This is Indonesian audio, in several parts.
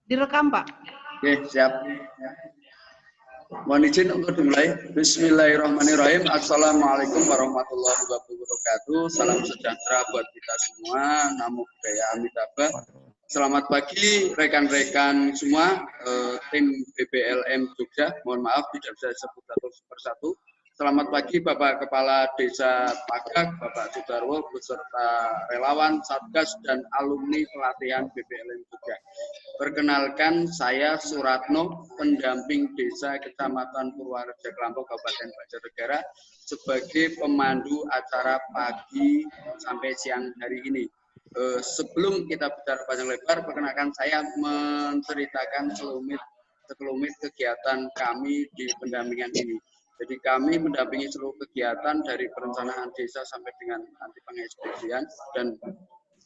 Direkam, Pak. Oke, siap. Mohon izin untuk dimulai. Bismillahirrahmanirrahim. Assalamualaikum warahmatullahi wabarakatuh. Salam sejahtera buat kita semua. Namo Buddhaya Amitabha. Selamat pagi rekan-rekan semua, tim BBLM Jogja. Mohon maaf tidak bisa disebut satu persatu. Selamat pagi Bapak Kepala Desa Pagak, Bapak Sudarwo, beserta relawan, Satgas, dan alumni pelatihan BBLM Jogja. Perkenalkan, saya Suratno, pendamping desa Kecamatan Purwareja Klampok, Kabupaten Banjarnegara, sebagai pemandu acara pagi sampai siang hari ini. Sebelum kita bicara panjang lebar, perkenalkan saya menceritakan sekelumit kegiatan kami di pendampingan ini. Jadi kami mendampingi seluruh kegiatan dari perencanaan desa sampai dengan nanti pengeksekusian, dan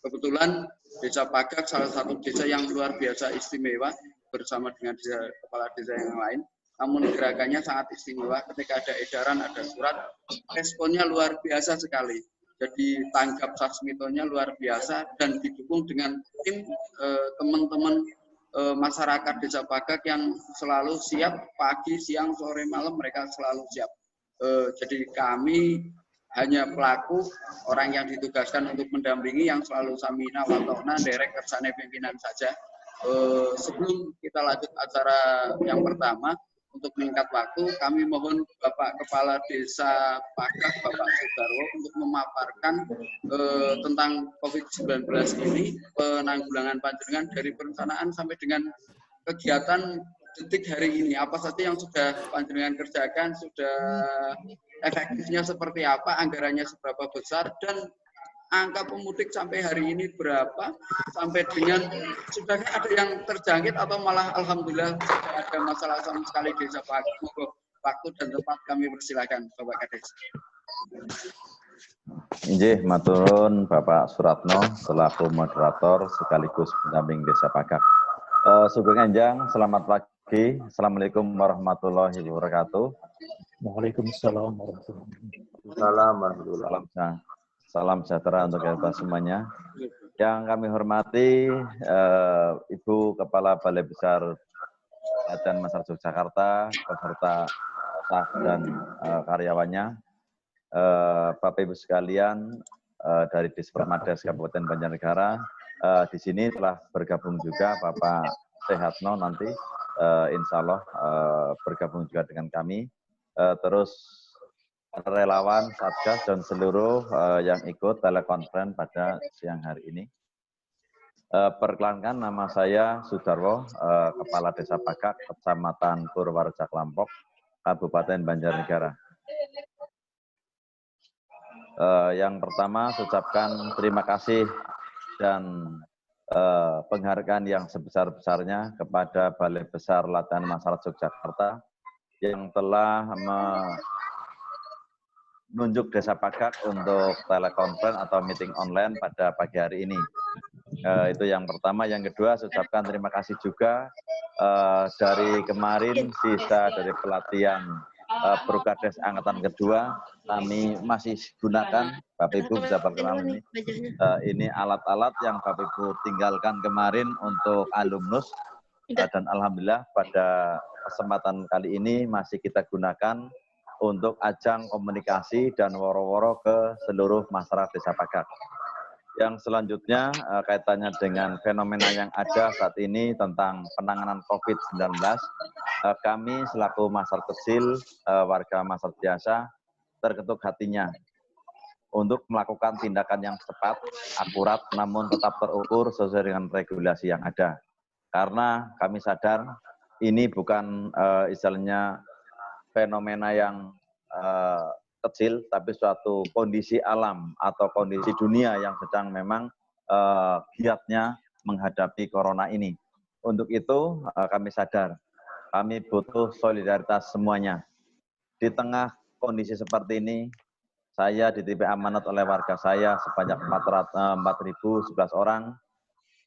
kebetulan Desa Pagak salah satu desa yang luar biasa istimewa bersama dengan kepala desa yang lain. Namun gerakannya sangat istimewa. Ketika ada edaran, ada surat, responnya luar biasa sekali. Jadi tanggap sasmitonya luar biasa dan didukung dengan tim teman-teman masyarakat Desa Pagak yang selalu siap pagi, siang, sore, malam mereka selalu siap. Jadi kami hanya pelaku, orang yang ditugaskan untuk mendampingi yang selalu samina watokna derek kersane pimpinan saja. Sebelum kita lanjut acara yang pertama, untuk meningkat waktu, kami mohon Bapak Kepala Desa Pagak, Bapak Sudarwo, untuk memaparkan tentang COVID-19 ini, penanggulangan panjenengan dari perencanaan sampai dengan kegiatan detik hari ini. Apa saja yang sudah panjenengan kerjakan, sudah efektifnya seperti apa, anggarannya seberapa besar, dan angka pemudik sampai hari ini berapa, sampai dengan sudah ada yang terjangkit atau malah alhamdulillah tidak ada masalah sama sekali di Desa Pagak. Waktu dan tempat kami persilakan Bapak Kades. Injih, maturun Bapak Suratno selaku moderator sekaligus pendamping Desa Pagak. Sugeng Enjang, selamat pagi. Assalamualaikum warahmatullahi wabarakatuh. Waalaikumsalam warahmatullahi wabarakatuh. Salam sejahtera untuk kita semuanya. Yang kami hormati Ibu Kepala Balai Besar Pelatihan Masyarakat Yogyakarta, beserta staf dan karyawannya, Bapak Ibu sekalian dari Dispermades Kabupaten Banjarnegara. Di sini telah bergabung juga Bapak Sehatno nanti, insya Allah bergabung juga dengan kami. Terus relawan, Satgas, dan seluruh yang ikut telekonferensi pada siang hari ini. Perkenalkan, nama saya Sudarwo, Kepala Desa Pagak, Kecamatan Purwareja Klampok, Kabupaten Banjarnegara. Yang pertama, saya ucapkan terima kasih dan penghargaan yang sebesar-besarnya kepada Balai Besar Latihan Masyarakat Yogyakarta yang telah menunjuk Desa Pagak untuk telekonferensi atau meeting online pada pagi hari ini. Itu yang pertama. Yang kedua, saya ucapkan terima kasih juga dari kemarin sisa dari pelatihan Prokades Angkatan Kedua kami masih gunakan. Bapak Ibu bisa perkenalan ini alat-alat yang Bapak Ibu tinggalkan kemarin untuk alumnus, dan alhamdulillah pada kesempatan kali ini masih kita gunakan untuk ajang komunikasi dan woro-woro ke seluruh masyarakat Desa Pagak. Yang selanjutnya kaitannya dengan fenomena yang ada saat ini tentang penanganan COVID-19, kami selaku masyarakat kecil, warga masyarakat biasa, terketuk hatinya untuk melakukan tindakan yang cepat, akurat, namun tetap terukur sesuai dengan regulasi yang ada. Karena kami sadar ini bukan istilahnya fenomena yang kecil, tapi suatu kondisi alam atau kondisi dunia yang sedang memang giatnya menghadapi corona ini. Untuk itu kami sadar, kami butuh solidaritas semuanya. Di tengah kondisi seperti ini, saya dititip amanat oleh warga saya sebanyak 4.011 orang.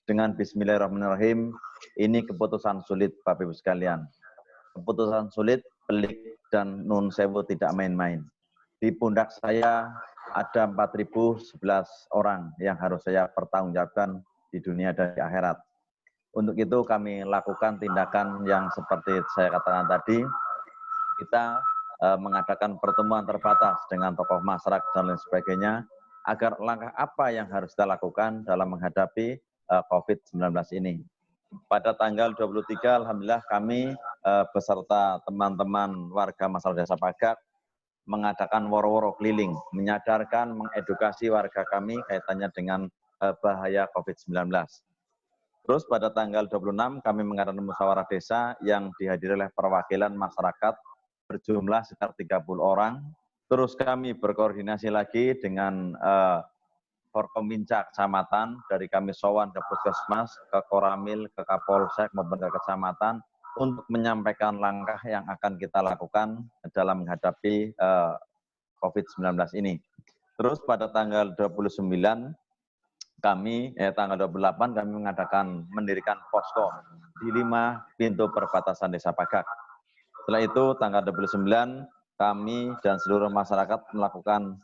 Dengan bismillahirrahmanirrahim, ini keputusan sulit Bapak Ibu sekalian. Keputusan sulit, pelik, dan nun sewu tidak main-main. Di pundak saya ada 4.011 orang yang harus saya pertanggungjawabkan di dunia dan di akhirat. Untuk itu kami lakukan tindakan yang seperti saya katakan tadi, kita mengadakan pertemuan terbatas dengan tokoh masyarakat dan lain sebagainya, agar langkah apa yang harus kita lakukan dalam menghadapi COVID-19 ini. Pada tanggal 23, Alhamdulillah kami beserta teman-teman warga masyarakat Desa Pagak mengadakan woro-woro keliling, menyadarkan, mengedukasi warga kami kaitannya dengan bahaya COVID-19. Terus pada tanggal 26 kami mengadakan musyawarah desa yang dihadiri oleh perwakilan masyarakat berjumlah sekitar 30 orang. Terus kami berkoordinasi lagi dengan Forkominca Kecamatan, dari kami sowan ke Puskesmas, ke Koramil, ke Kapolsek maupun ke Kecamatan untuk menyampaikan langkah yang akan kita lakukan dalam menghadapi COVID-19 ini. Terus pada tanggal 29 tanggal 28 kami mendirikan posko di 5 pintu perbatasan Desa Pagak. Setelah itu tanggal 29 kami dan seluruh masyarakat melakukan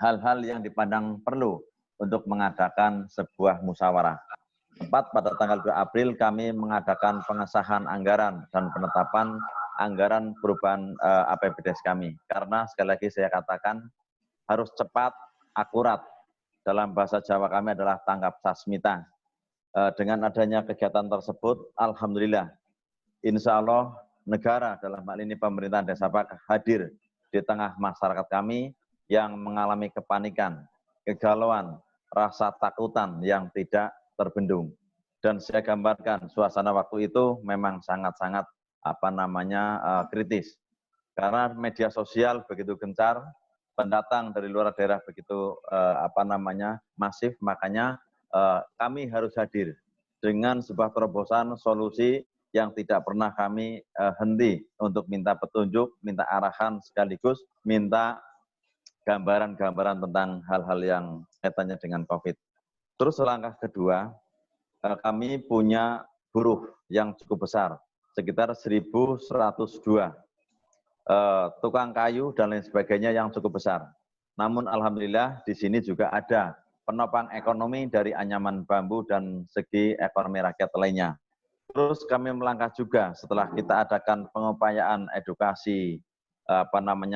hal-hal yang dipandang perlu untuk mengadakan sebuah musyawarah. Tepat pada tanggal 2 April kami mengadakan pengesahan anggaran dan penetapan anggaran perubahan APBDes kami. Karena sekali lagi saya katakan harus cepat, akurat. Dalam bahasa Jawa kami adalah tanggap sasmita. Dengan adanya kegiatan tersebut, alhamdulillah, insya Allah negara dalam hal ini pemerintahan Desa Pagak hadir di tengah masyarakat kami yang mengalami kepanikan, kegalauan, rasa takutan yang tidak terbendung. Dan saya gambarkan suasana waktu itu memang sangat-sangat kritis. Karena media sosial begitu gencar, pendatang dari luar daerah begitu masif, makanya kami harus hadir dengan sebuah terobosan solusi yang tidak pernah kami henti untuk minta petunjuk, minta arahan sekaligus minta gambaran-gambaran tentang hal-hal yang kaitannya dengan COVID. Terus langkah kedua, kami punya buruh yang cukup besar, sekitar 1.102 tukang kayu dan lain sebagainya yang cukup besar. Namun alhamdulillah di sini juga ada penopang ekonomi dari anyaman bambu dan segi ekonomi rakyat lainnya. Terus kami melangkah juga setelah kita adakan pengupayaan edukasi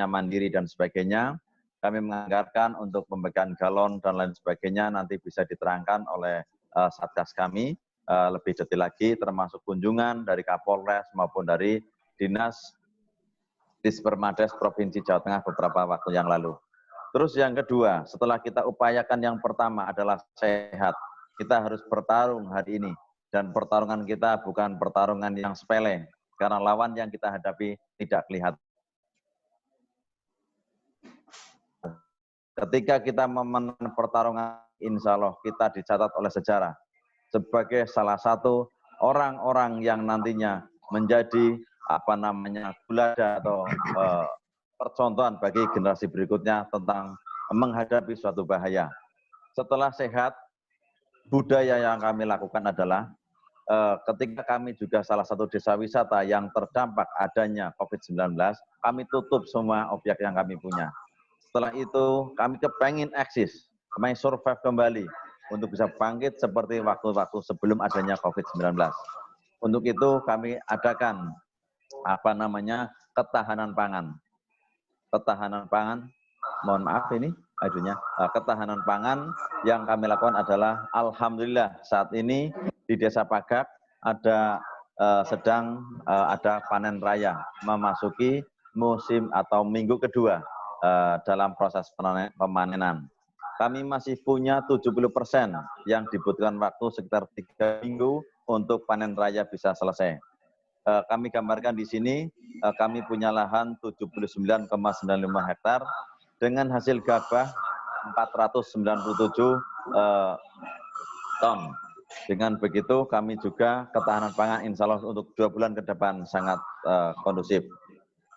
mandiri dan sebagainya, kami menganggarkan untuk pembagian galon dan lain sebagainya nanti bisa diterangkan oleh Satgas kami lebih detail lagi, termasuk kunjungan dari Kapolres maupun dari Dinas Dispermades Provinsi Jawa Tengah beberapa waktu yang lalu. Terus yang kedua, setelah kita upayakan yang pertama adalah sehat, kita harus bertarung hari ini. Dan pertarungan kita bukan pertarungan yang sepele, karena lawan yang kita hadapi tidak kelihatan. Ketika kita memenangkan pertarungan, insya Allah kita dicatat oleh sejarah sebagai salah satu orang-orang yang nantinya menjadi gulada atau percontohan bagi generasi berikutnya tentang menghadapi suatu bahaya. Setelah sehat, budaya yang kami lakukan adalah ketika kami juga salah satu desa wisata yang terdampak adanya COVID-19, kami tutup semua objek yang kami punya. Setelah itu kami kepengen eksis, kami survive kembali untuk bisa bangkit seperti waktu-waktu sebelum adanya COVID-19. Untuk itu kami adakan ketahanan pangan. Ketahanan pangan, mohon maaf ini adunya, ketahanan pangan yang kami lakukan adalah alhamdulillah saat ini di Desa Pagak sedang ada panen raya, memasuki musim atau minggu kedua dalam proses pemanenan. Kami masih punya 70% yang dibutuhkan waktu sekitar 3 minggu untuk panen raya bisa selesai. Kami gambarkan di sini, kami punya lahan 79,95 hektar dengan hasil gabah 497 ton. Dengan begitu kami juga ketahanan pangan insya Allah untuk 2 bulan ke depan sangat kondusif.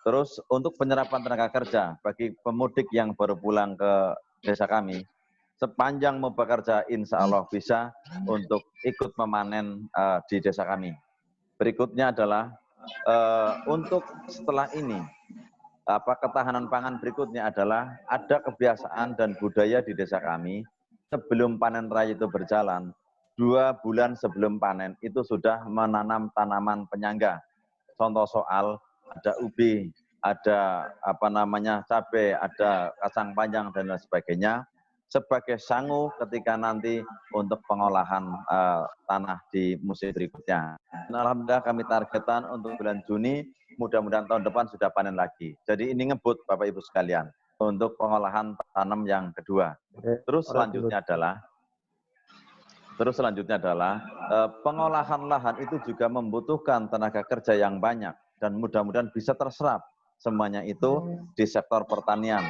Terus untuk penyerapan tenaga kerja bagi pemudik yang baru pulang ke desa kami, sepanjang mau bekerja insya Allah bisa untuk ikut memanen di desa kami. Berikutnya adalah untuk setelah ini, ketahanan pangan berikutnya adalah ada kebiasaan dan budaya di desa kami, sebelum panen raya itu berjalan, 2 bulan sebelum panen itu sudah menanam tanaman penyangga. Contoh soal ada ubi, ada cabai, ada kacang panjang dan lain sebagainya sebagai sangu ketika nanti untuk pengolahan tanah di musim berikutnya. Dan alhamdulillah kami targetkan untuk bulan Juni, mudah-mudahan tahun depan sudah panen lagi. Jadi ini ngebut Bapak Ibu sekalian untuk pengolahan tanam yang kedua. Terus selanjutnya adalah pengolahan lahan itu juga membutuhkan tenaga kerja yang banyak dan mudah-mudahan bisa terserap semuanya itu di sektor pertanian.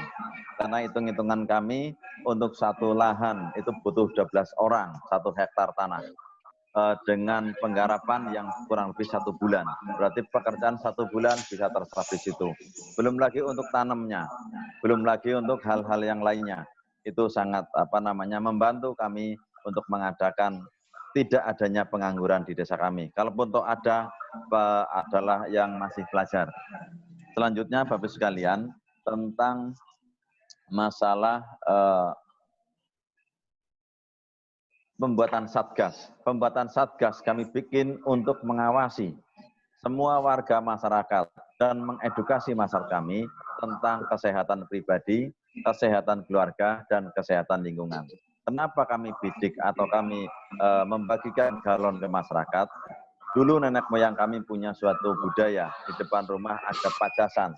Karena hitung-hitungan kami untuk satu lahan itu butuh 12 orang, 1 hektar tanah. Dengan penggarapan yang kurang lebih 1 bulan. Berarti pekerjaan 1 bulan bisa terserap di situ. Belum lagi untuk tanamnya, belum lagi untuk hal-hal yang lainnya. Itu sangat membantu kami untuk mengadakan tidak adanya pengangguran di desa kami. Kalaupun toh ada, adalah yang masih pelajar. Selanjutnya Bapak sekalian tentang masalah pembuatan satgas. Pembuatan satgas kami bikin untuk mengawasi semua warga masyarakat dan mengedukasi masyarakat kami tentang kesehatan pribadi, kesehatan keluarga, dan kesehatan lingkungan. Kenapa kami bidik atau kami membagikan galon ke masyarakat? Dulu nenek moyang kami punya suatu budaya di depan rumah ada pajasan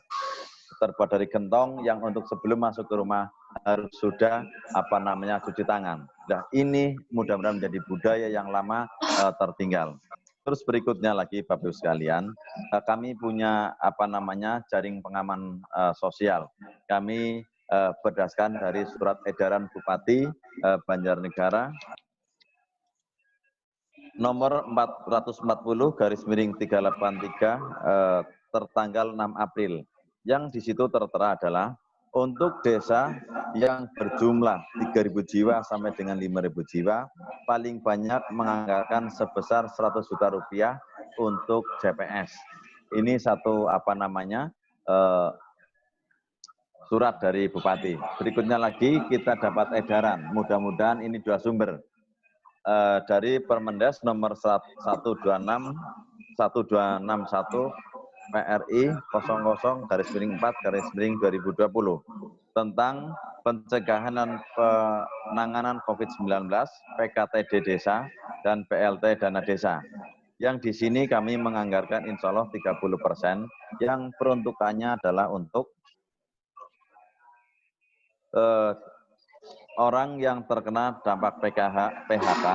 terbuat dari gentong yang untuk sebelum masuk ke rumah harus sudah cuci tangan. Nah, ini mudah-mudahan menjadi budaya yang lama tertinggal. Terus berikutnya lagi Bapak Ibu sekalian, kami punya jaring pengaman sosial. Kami berdasarkan dari surat edaran Bupati Banjarnegara nomor 440/383 tertanggal 6 April. Yang di situ tertera adalah untuk desa yang berjumlah 3.000 jiwa sampai dengan 5.000 jiwa, paling banyak menganggarkan sebesar 100 juta rupiah untuk JPS. Ini satu surat dari Bupati. Berikutnya lagi kita dapat edaran, mudah-mudahan ini 2 sumber. Dari Permendes nomor 126/1261 PRI 00/4/2020 tentang pencegahan dan penanganan COVID-19, PKTD desa, dan PLT dana desa. Yang di sini kami menganggarkan insya Allah 30%, yang peruntukannya adalah untuk orang yang terkena dampak PHK,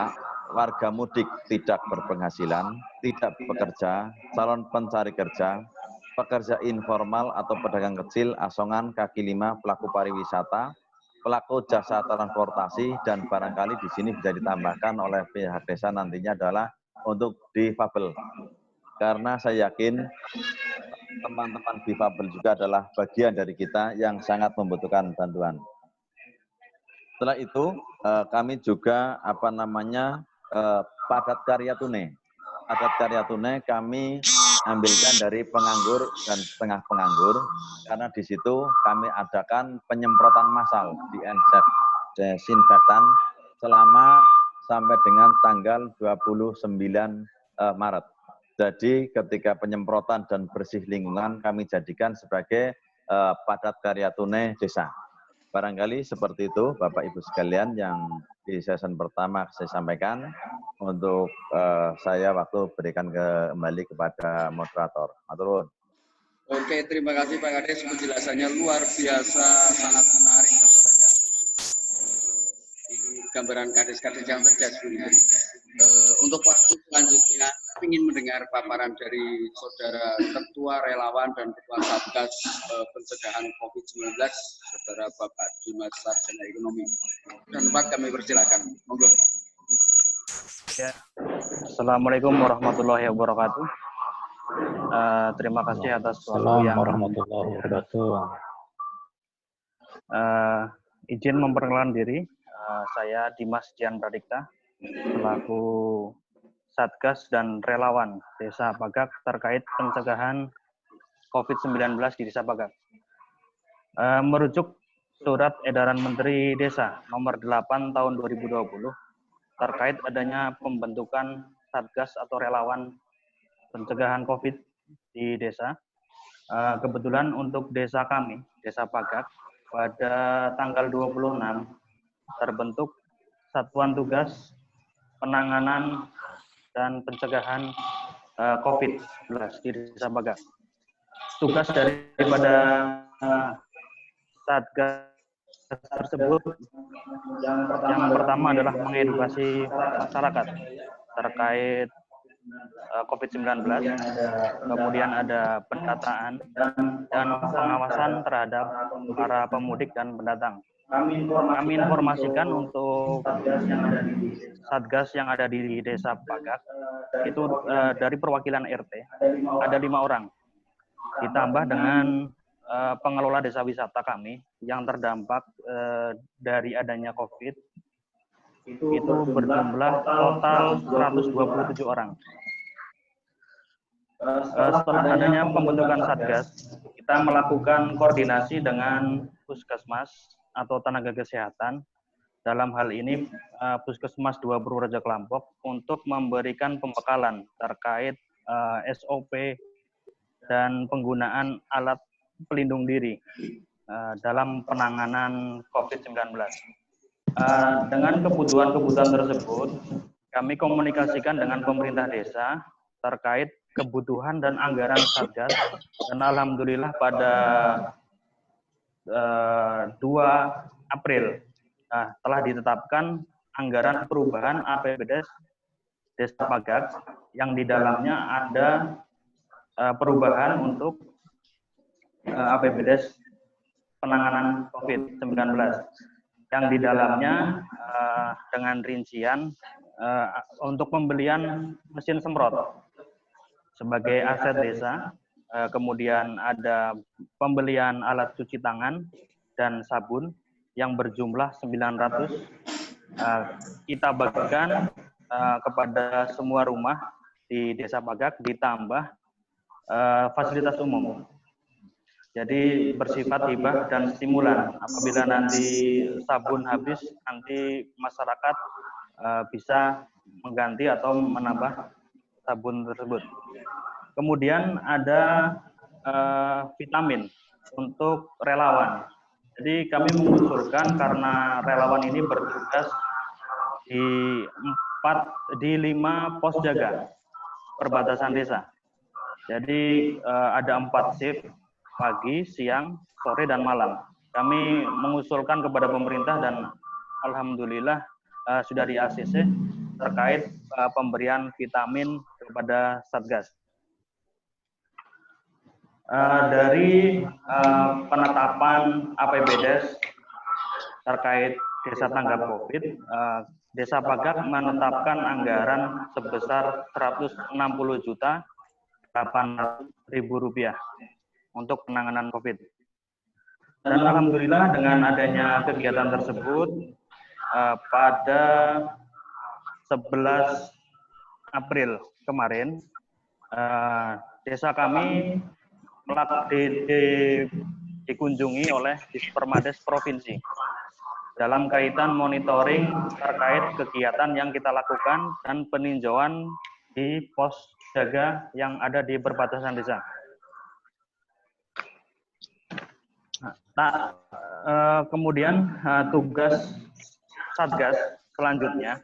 warga mudik tidak berpenghasilan, tidak bekerja, calon pencari kerja, pekerja informal atau pedagang kecil, asongan, kaki lima, pelaku pariwisata, pelaku jasa transportasi, dan barangkali di sini bisa ditambahkan oleh pihak desa nantinya adalah untuk difabel. Karena saya yakin teman-teman difabel juga adalah bagian dari kita yang sangat membutuhkan bantuan. Setelah itu kami juga padat karya tunai. Padat karya tunai kami ambilkan dari penganggur dan setengah penganggur, karena di situ kami adakan penyemprotan massal di desinfektan selama sampai dengan tanggal 29 Maret. Jadi ketika penyemprotan dan bersih lingkungan kami jadikan sebagai padat karya tunai desa. Barangkali seperti itu Bapak Ibu sekalian yang di sesi pertama saya sampaikan. Untuk saya waktu berikan kembali kepada moderator. Maturun. Oke, terima kasih Pak Kades, penjelasannya luar biasa, sangat menarik gambarannya. Ini gambaran Kades-Kades yang cerdas ini. Untuk waktu selanjutnya, ingin mendengar paparan dari Saudara Ketua Relawan dan Ketua Satgas Pencegahan COVID-19, Saudara Bapak Dimas Sarjana Ekonomi. Dan Pak, kami persilakan. Monggo. Ya. Assalamualaikum warahmatullahi wabarakatuh. Terima kasih atas waktu yang warahmatullahi wabarakatuh. Izin memperkenalkan diri. Saya Dimas Dian Pradikta, selaku Satgas dan Relawan Desa Bagak terkait pencegahan COVID-19 di Desa Bagak. Merujuk Surat Edaran Menteri Desa nomor 8 tahun 2020 terkait adanya pembentukan Satgas atau relawan pencegahan COVID di desa. Kebetulan untuk desa kami, Desa Pagak, pada tanggal 26 terbentuk Satuan Tugas Penanganan dan Pencegahan COVID-19 di Desa Pagak. Tugas daripada Satgas tersebut yang pertama adalah mengedukasi masyarakat terkait COVID-19, kemudian ada pendataan dan pengawasan terhadap para pemudik dan pendatang. Kami informasikan untuk Satgas yang ada di Desa Pagak, itu dari perwakilan RT, ada 5 orang. Ditambah dengan pengelola desa wisata kami yang terdampak dari adanya COVID, itu berjumlah total 127 orang. Setelah adanya pembentukan Satgas, kita melakukan koordinasi dengan Puskesmas atau tenaga kesehatan. Dalam hal ini Puskesmas 2 Purworejo Klampok untuk memberikan pembekalan terkait SOP dan penggunaan alat pelindung diri dalam penanganan COVID-19. Dengan kebutuhan-kebutuhan tersebut, kami komunikasikan dengan pemerintah desa terkait kebutuhan dan anggaran Satgas, dan alhamdulillah pada 2 April telah ditetapkan anggaran perubahan APBDes Desa Pagak yang di dalamnya ada perubahan untuk APBDes penanganan COVID-19 yang di dalamnya dengan rincian untuk pembelian mesin semprot sebagai aset desa, kemudian ada pembelian alat cuci tangan dan sabun yang berjumlah 900, kita bagikan kepada semua rumah di Desa Pagak, ditambah fasilitas umum. Jadi bersifat hibah dan stimulan. Apabila nanti sabun habis, nanti masyarakat bisa mengganti atau menambah sabun tersebut. Kemudian ada vitamin untuk relawan. Jadi kami mengusulkan karena relawan ini bertugas di 5 pos jaga perbatasan desa. Jadi ada 4 shift, pagi, siang, sore, dan malam. Kami mengusulkan kepada pemerintah dan alhamdulillah sudah di ACC terkait pemberian vitamin kepada Satgas. Dari penetapan APBDes terkait desa tanggap COVID, Desa Pagak menetapkan anggaran sebesar Rp160.800.000 untuk penanganan COVID. Dan alhamdulillah dengan adanya kegiatan tersebut pada 11 April kemarin, desa kami dikunjungi oleh Dispermades Provinsi dalam kaitan monitoring terkait kegiatan yang kita lakukan dan peninjauan di pos jaga yang ada di perbatasan desa. Kemudian tugas Satgas selanjutnya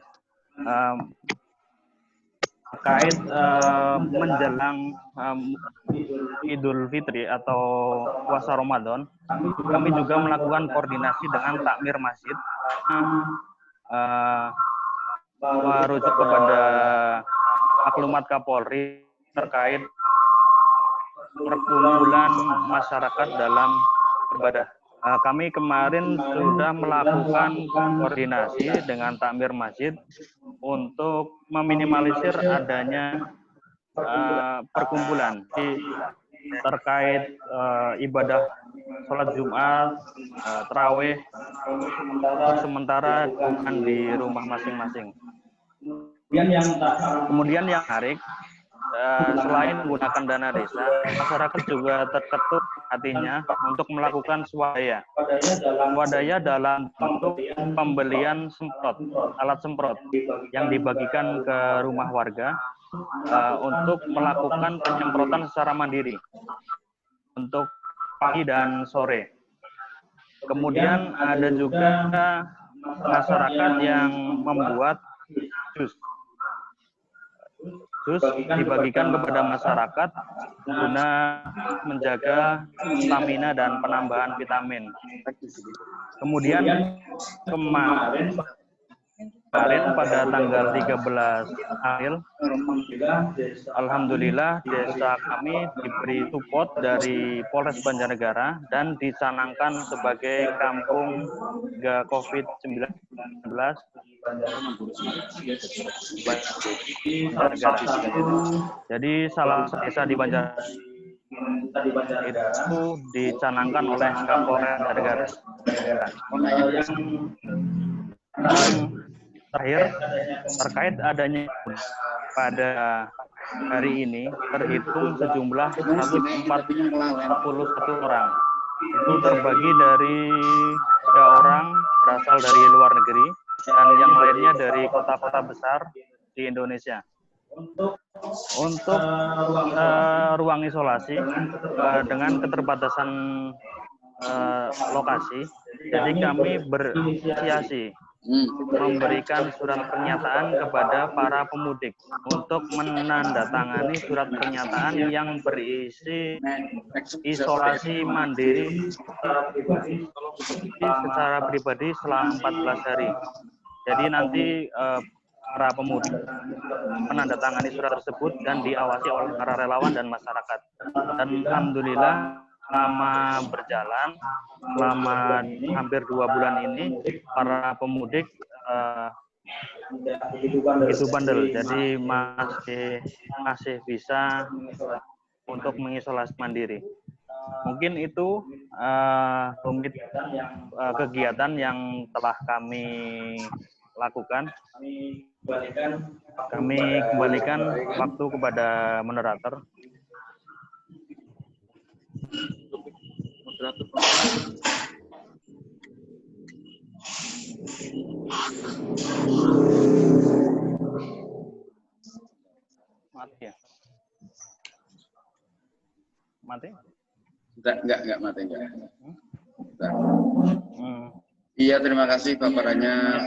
terkait menjelang Idul Fitri atau puasa Ramadan, kami juga melakukan koordinasi dengan takmir masjid, merujuk kepada maklumat Kapolri terkait perkumpulan masyarakat dalam beribadah. Kami kemarin sudah melakukan koordinasi dengan takmir masjid untuk meminimalisir adanya perkumpulan terkait ibadah sholat Jumat, tarawih, sementara bukan di rumah masing-masing. Kemudian yang menarik, selain menggunakan dana desa, masyarakat juga terketuk hatinya untuk melakukan swadaya. Swadaya dalam bentuk pembelian semprot, alat semprot yang dibagikan ke rumah warga untuk melakukan penyemprotan secara mandiri untuk pagi dan sore. Kemudian ada juga masyarakat yang membuat jus. Jus dibagikan kepada masyarakat guna menjaga stamina dan penambahan vitamin. Kemudian kemarin pada tanggal 13 April, alhamdulillah desa kami diberi support dari Polres Banjarnegara dan dicanangkan sebagai kampung COVID-19 Banjarnegara. Jadi salah satu desa di Banjarnegara itu dicanangkan oleh Kapolres Banjarnegara. Terakhir, terkait adanya pada hari ini terhitung sejumlah 141 orang. Itu terbagi dari 3 orang berasal dari luar negeri dan yang lainnya dari kota-kota besar di Indonesia. Untuk ruang isolasi dengan keterbatasan lokasi, jadi kami berinisiasi memberikan surat pernyataan kepada para pemudik untuk menandatangani surat pernyataan yang berisi isolasi mandiri secara pribadi selama 14 hari. Jadi nanti para pemudik menandatangani surat tersebut dan diawasi oleh para relawan dan masyarakat. Dan alhamdulillah selama berjalan, selama hampir 2 bulan ini, para pemudik begitu bandel, jadi masih bisa untuk mengisolasi mandiri. Mungkin itu kegiatan yang telah kami lakukan. Kami kembalikan waktu kepada moderator. Mati ya? Mati? Enggak mati, enggak. Iya, terima kasih paparannya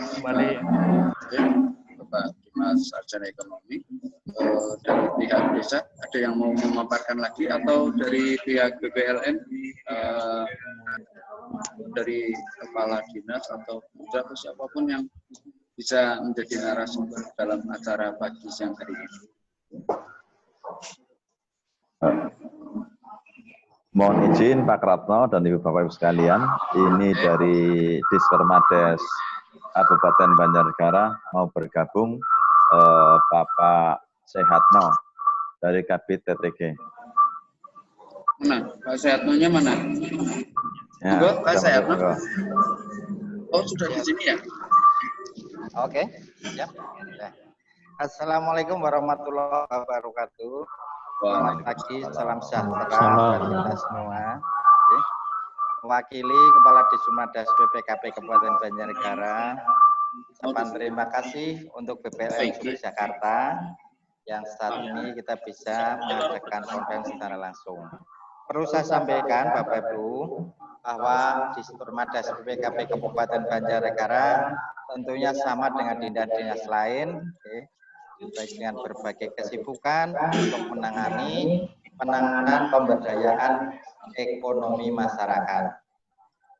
Bapak Dimas Sarjana Ekonomi. Dari pihak desa, ada yang mau memaparkan lagi atau dari pihak BPLN, dari kepala dinas atau siapapun yang bisa menjadi narasumber dalam acara pagi siang hari ini. Mohon izin Pak Ratno dan Ibu Bapak Ibu sekalian, ini dari Dispermades Kabupaten Banjarnegara mau bergabung Bapak Sehatno dari Kabid TTG. Mana? Pak Sehatnonya mana? Ya, Pak Sehatno. Oh, sudah di sini ya? Oke, ya. Assalamualaikum warahmatullahi wabarakatuh. Selamat pagi, salam sejahtera buat kita semua. Oke. Mewakili Kepala Disumades BPKP Kabupaten Banjarnegara, ucapan terima kasih untuk BPLN Jakarta yang saat ini kita bisa mengadakan konferensi secara langsung. Perlu saya sampaikan Bapak Ibu bahwa Dispermades BPKP Kabupaten Banjarnegara tentunya sama dengan dinas-dinas lain, baik dengan berbagai kesibukan untuk menangani penanganan pemberdayaan ekonomi masyarakat.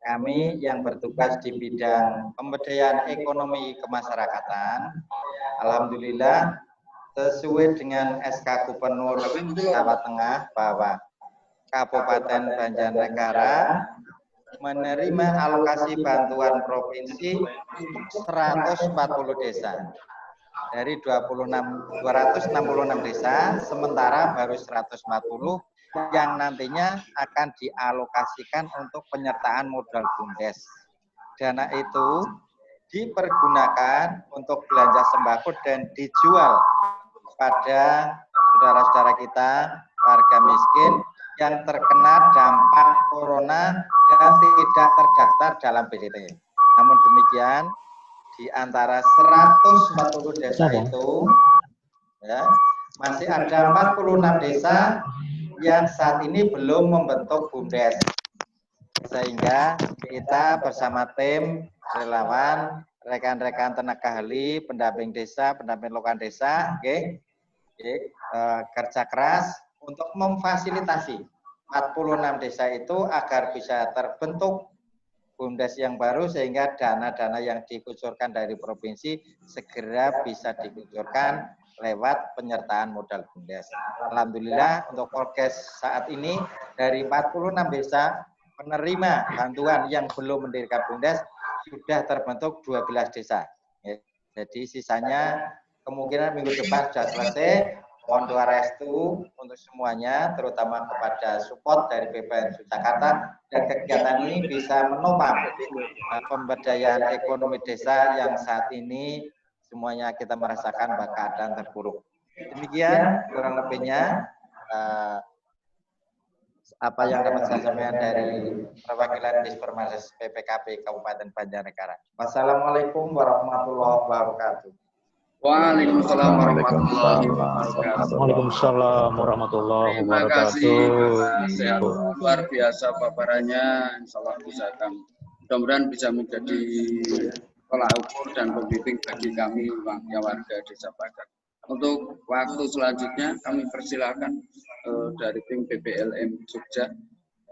Kami yang bertugas di bidang pemberdayaan ekonomi kemasyarakatan, alhamdulillah sesuai dengan SK Gubernur Jawa Tengah bahwa Kabupaten Banjarnegara menerima alokasi bantuan provinsi 140 desa. Dari 266 desa, sementara baru 140 yang nantinya akan dialokasikan untuk penyertaan modal BUMDes. Dana itu dipergunakan untuk belanja sembako dan dijual pada saudara-saudara kita warga miskin yang terkena dampak corona dan tidak terdaftar dalam BDT. Namun demikian, di antara 140 desa itu, ya, masih ada 46 desa yang saat ini belum membentuk BUMDes. Sehingga kita bersama tim relawan, rekan-rekan tenaga ahli, pendamping desa, pendamping lokal desa, kerja keras untuk memfasilitasi 46 desa itu agar bisa terbentuk BUMDes yang baru sehingga dana-dana yang dikucurkan dari provinsi segera bisa dikucurkan lewat penyertaan modal BUMDes. Alhamdulillah untuk Polkes saat ini dari 46 desa penerima bantuan yang belum mendirikan BUMDes sudah terbentuk 12 desa. Jadi sisanya kemungkinan minggu depan sudah selesai. Mohon doa restu untuk semuanya, terutama kepada support dari BPN Jakarta, dan kegiatan ini bisa menopang pemberdayaan ekonomi desa yang saat ini semuanya kita merasakan keadaan terpuruk. Demikian kurang lebihnya apa yang dapat saya sampaikan dari perwakilan Dispermas PPKP Kabupaten Banjarnegara. Wassalamualaikum warahmatullahi wabarakatuh. Waalaikumsalam warahmatullahi wabarakatuh. Waalaikumsalam warahmatullahi Terima kasih, wabarakatuh. sehat luar biasa paparannya. Insya Allah bisa kami. Mudah-mudahan bisa menjadi tolak ukur dan pembimbing bagi kami warga Desa Bagak. Untuk waktu selanjutnya kami persilakan dari tim BPLM Jogja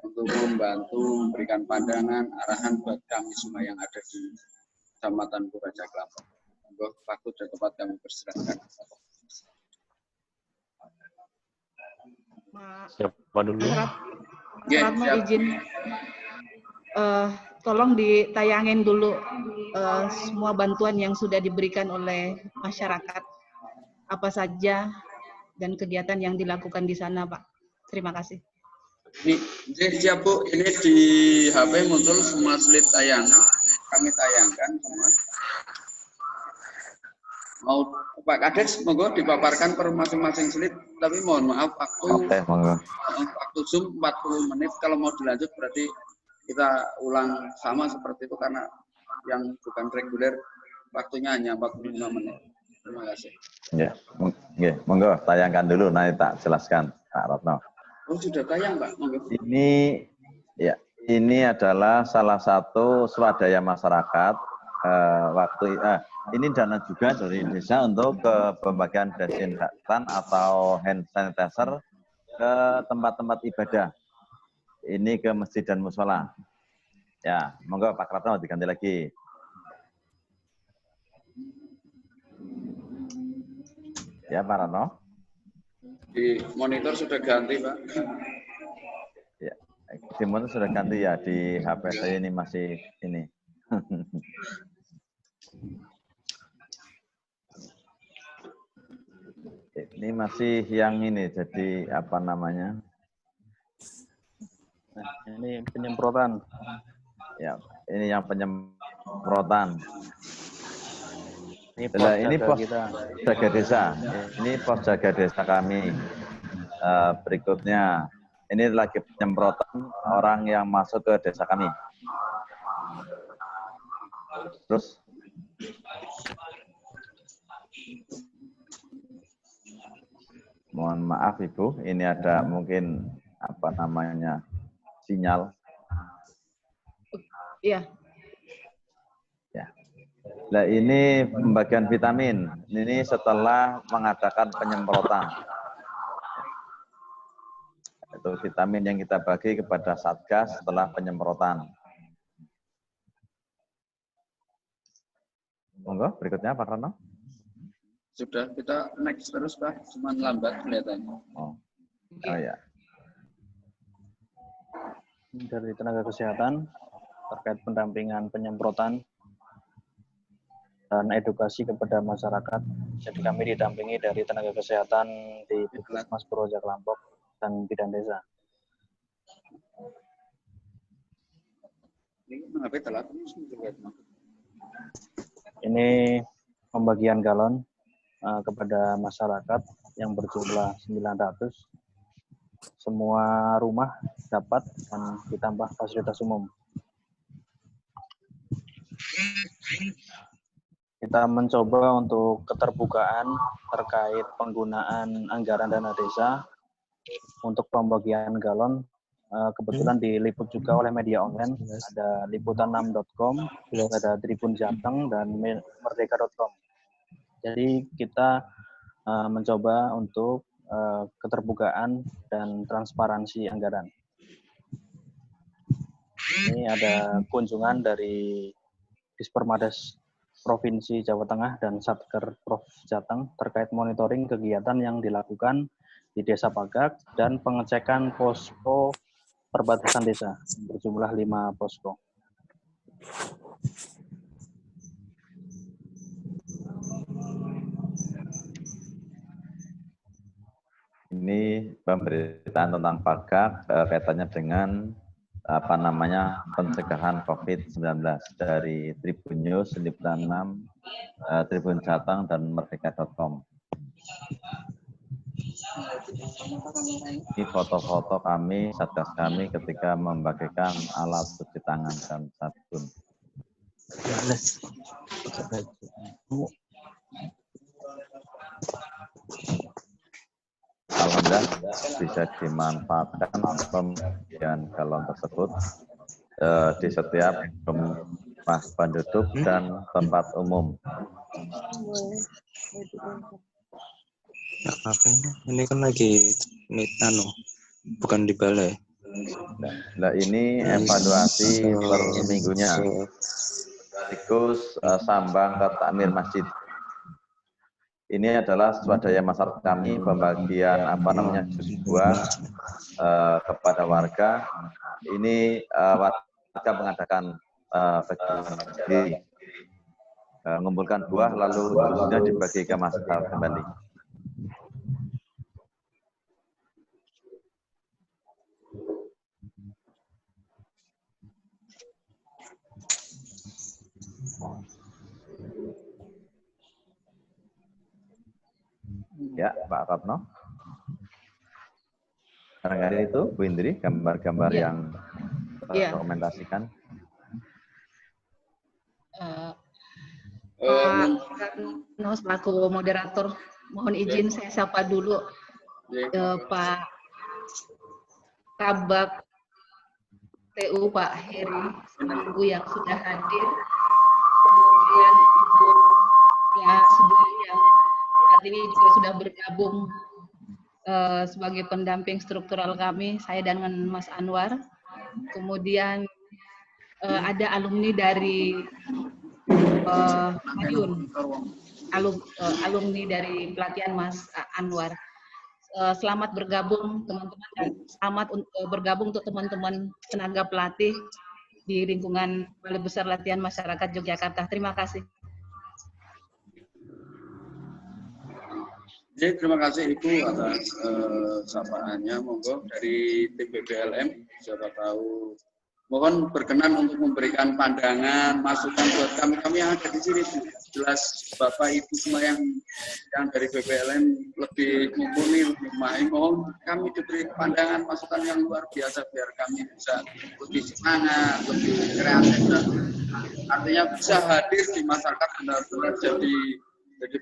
untuk membantu memberikan pandangan arahan buat kami semua yang ada di Kecamatan Puraja Kelapa. Waktu dan tempat kami persilakan. Siapa dulu? Mau izin, tolong ditayangin dulu semua bantuan yang sudah diberikan oleh masyarakat, apa saja dan kegiatan yang dilakukan di sana, Pak. Terima kasih. Ini siap Bu, ini di HP muncul semua slide tayangan, kami tayangkan semua. Mau Pak Kades, monggo dipaparkan per masing-masing slide, tapi mohon maaf waktu Zoom 40 menit, kalau mau dilanjut berarti kita ulang sama seperti itu karena yang bukan reguler waktunya hanya 45 menit. Terima kasih. Ya, monggo tayangkan dulu, nanti tak jelaskan Pak Ratno. Oh sudah tayang Pak, monggo. Ini adalah salah satu swadaya masyarakat ini dana juga dari desa untuk ke pembagian desinfektan atau hand sanitizer ke tempat-tempat ibadah. Ini ke masjid dan musola. Ya, monggo Pak Ratno diganti lagi. Ya, Pak Ratno. Di monitor sudah ganti, Pak. Ya, di monitor sudah ganti ya, di HP saya ini masih ini. Ini masih yang ini, jadi apa namanya? Nah, ini penyemprotan. Ya, ini yang penyemprotan. Ini pos jaga desa. Ini pos jaga desa kami. Berikutnya, ini lagi penyemprotan orang yang masuk ke desa kami. Terus mohon maaf Ibu, ini ada mungkin apa namanya sinyal. Iya. Ya. Nah ini pembagian vitamin. Ini setelah mengadakan penyemprotan. Itu vitamin yang kita bagi kepada Satgas setelah penyemprotan. Monggo, berikutnya Pak Rano. Sudah, kita next terus Pak, cuman lambat kelihatannya. Oh ya. Dari tenaga kesehatan terkait pendampingan penyemprotan dan edukasi kepada masyarakat. Jadi kami didampingi dari tenaga kesehatan di Puskesmas Purworejo Kelampok dan bidan desa. Ini pembagian galon kepada masyarakat yang berjumlah 900. Semua rumah dapat dan ditambah fasilitas umum. Kita mencoba untuk keterbukaan terkait penggunaan anggaran dana desa untuk pembagian galon. Kebetulan diliput juga oleh media online, ada liputan6.com, ada Tribun Jateng, dan merdeka.com. Jadi kita mencoba untuk keterbukaan dan transparansi anggaran. Ini ada kunjungan dari Dispermades Provinsi Jawa Tengah dan Satker Prof Jateng terkait monitoring kegiatan yang dilakukan di Desa Pagak dan pengecekan posko perbatasan desa berjumlah 5 posko. Ini pemberitaan tentang Pagak kaitannya dengan pencegahan COVID-19 dari Tribun News, Liputan 6, Tribun Jateng, dan merdeka.com. Ini foto-foto kami, satgas kami ketika membagikan alat cuci tangan dan sabun. Alhamdulillah bisa dimanfaatkan pembagian galon tersebut di setiap rumah penduduk dan tempat umum. Ini kan lagi bukan di balai. Nah, ini evaluasi per minggunya. Sekaligus sambang ke takmir masjid. Ini adalah swadaya masyarakat kami pembagian jus buah kepada warga. Ini warga mengadakan mengumpulkan buah lalu jusnya dibagi ke masyarakat kembali. Ya, Pak Ratno. Barangkali itu, Bu Indri, gambar-gambar yang dokumentasikan. Pak Ratno selaku moderator, mohon izin saya sapa dulu Pak Kabak TU Pak Heri Semanggu yang sudah hadir. Kemudian Ibu ya sebelumnya saat ini juga sudah bergabung sebagai pendamping struktural kami, saya dengan Mas Anwar. Kemudian ada alumni dari Madiun, alumni dari pelatihan Mas Anwar. Selamat bergabung teman-teman dan selamat bergabung untuk teman-teman tenaga pelatih di lingkungan Balai Besar Latihan Masyarakat Yogyakarta. Terima kasih. Jadi terima kasih Ibu atas sapaannya. Monggo dari tim BBLM, siapa tahu mohon berkenan untuk memberikan pandangan, masukan buat kami yang ada di sini. Jelas Bapak Ibu semua yang dari BBLM lebih mumpuni, lebih mahir. Mohon kami diberi pandangan, masukan yang luar biasa biar kami bisa lebih semangat, lebih kreatif dan artinya bisa hadir di masyarakat benar-benar jadi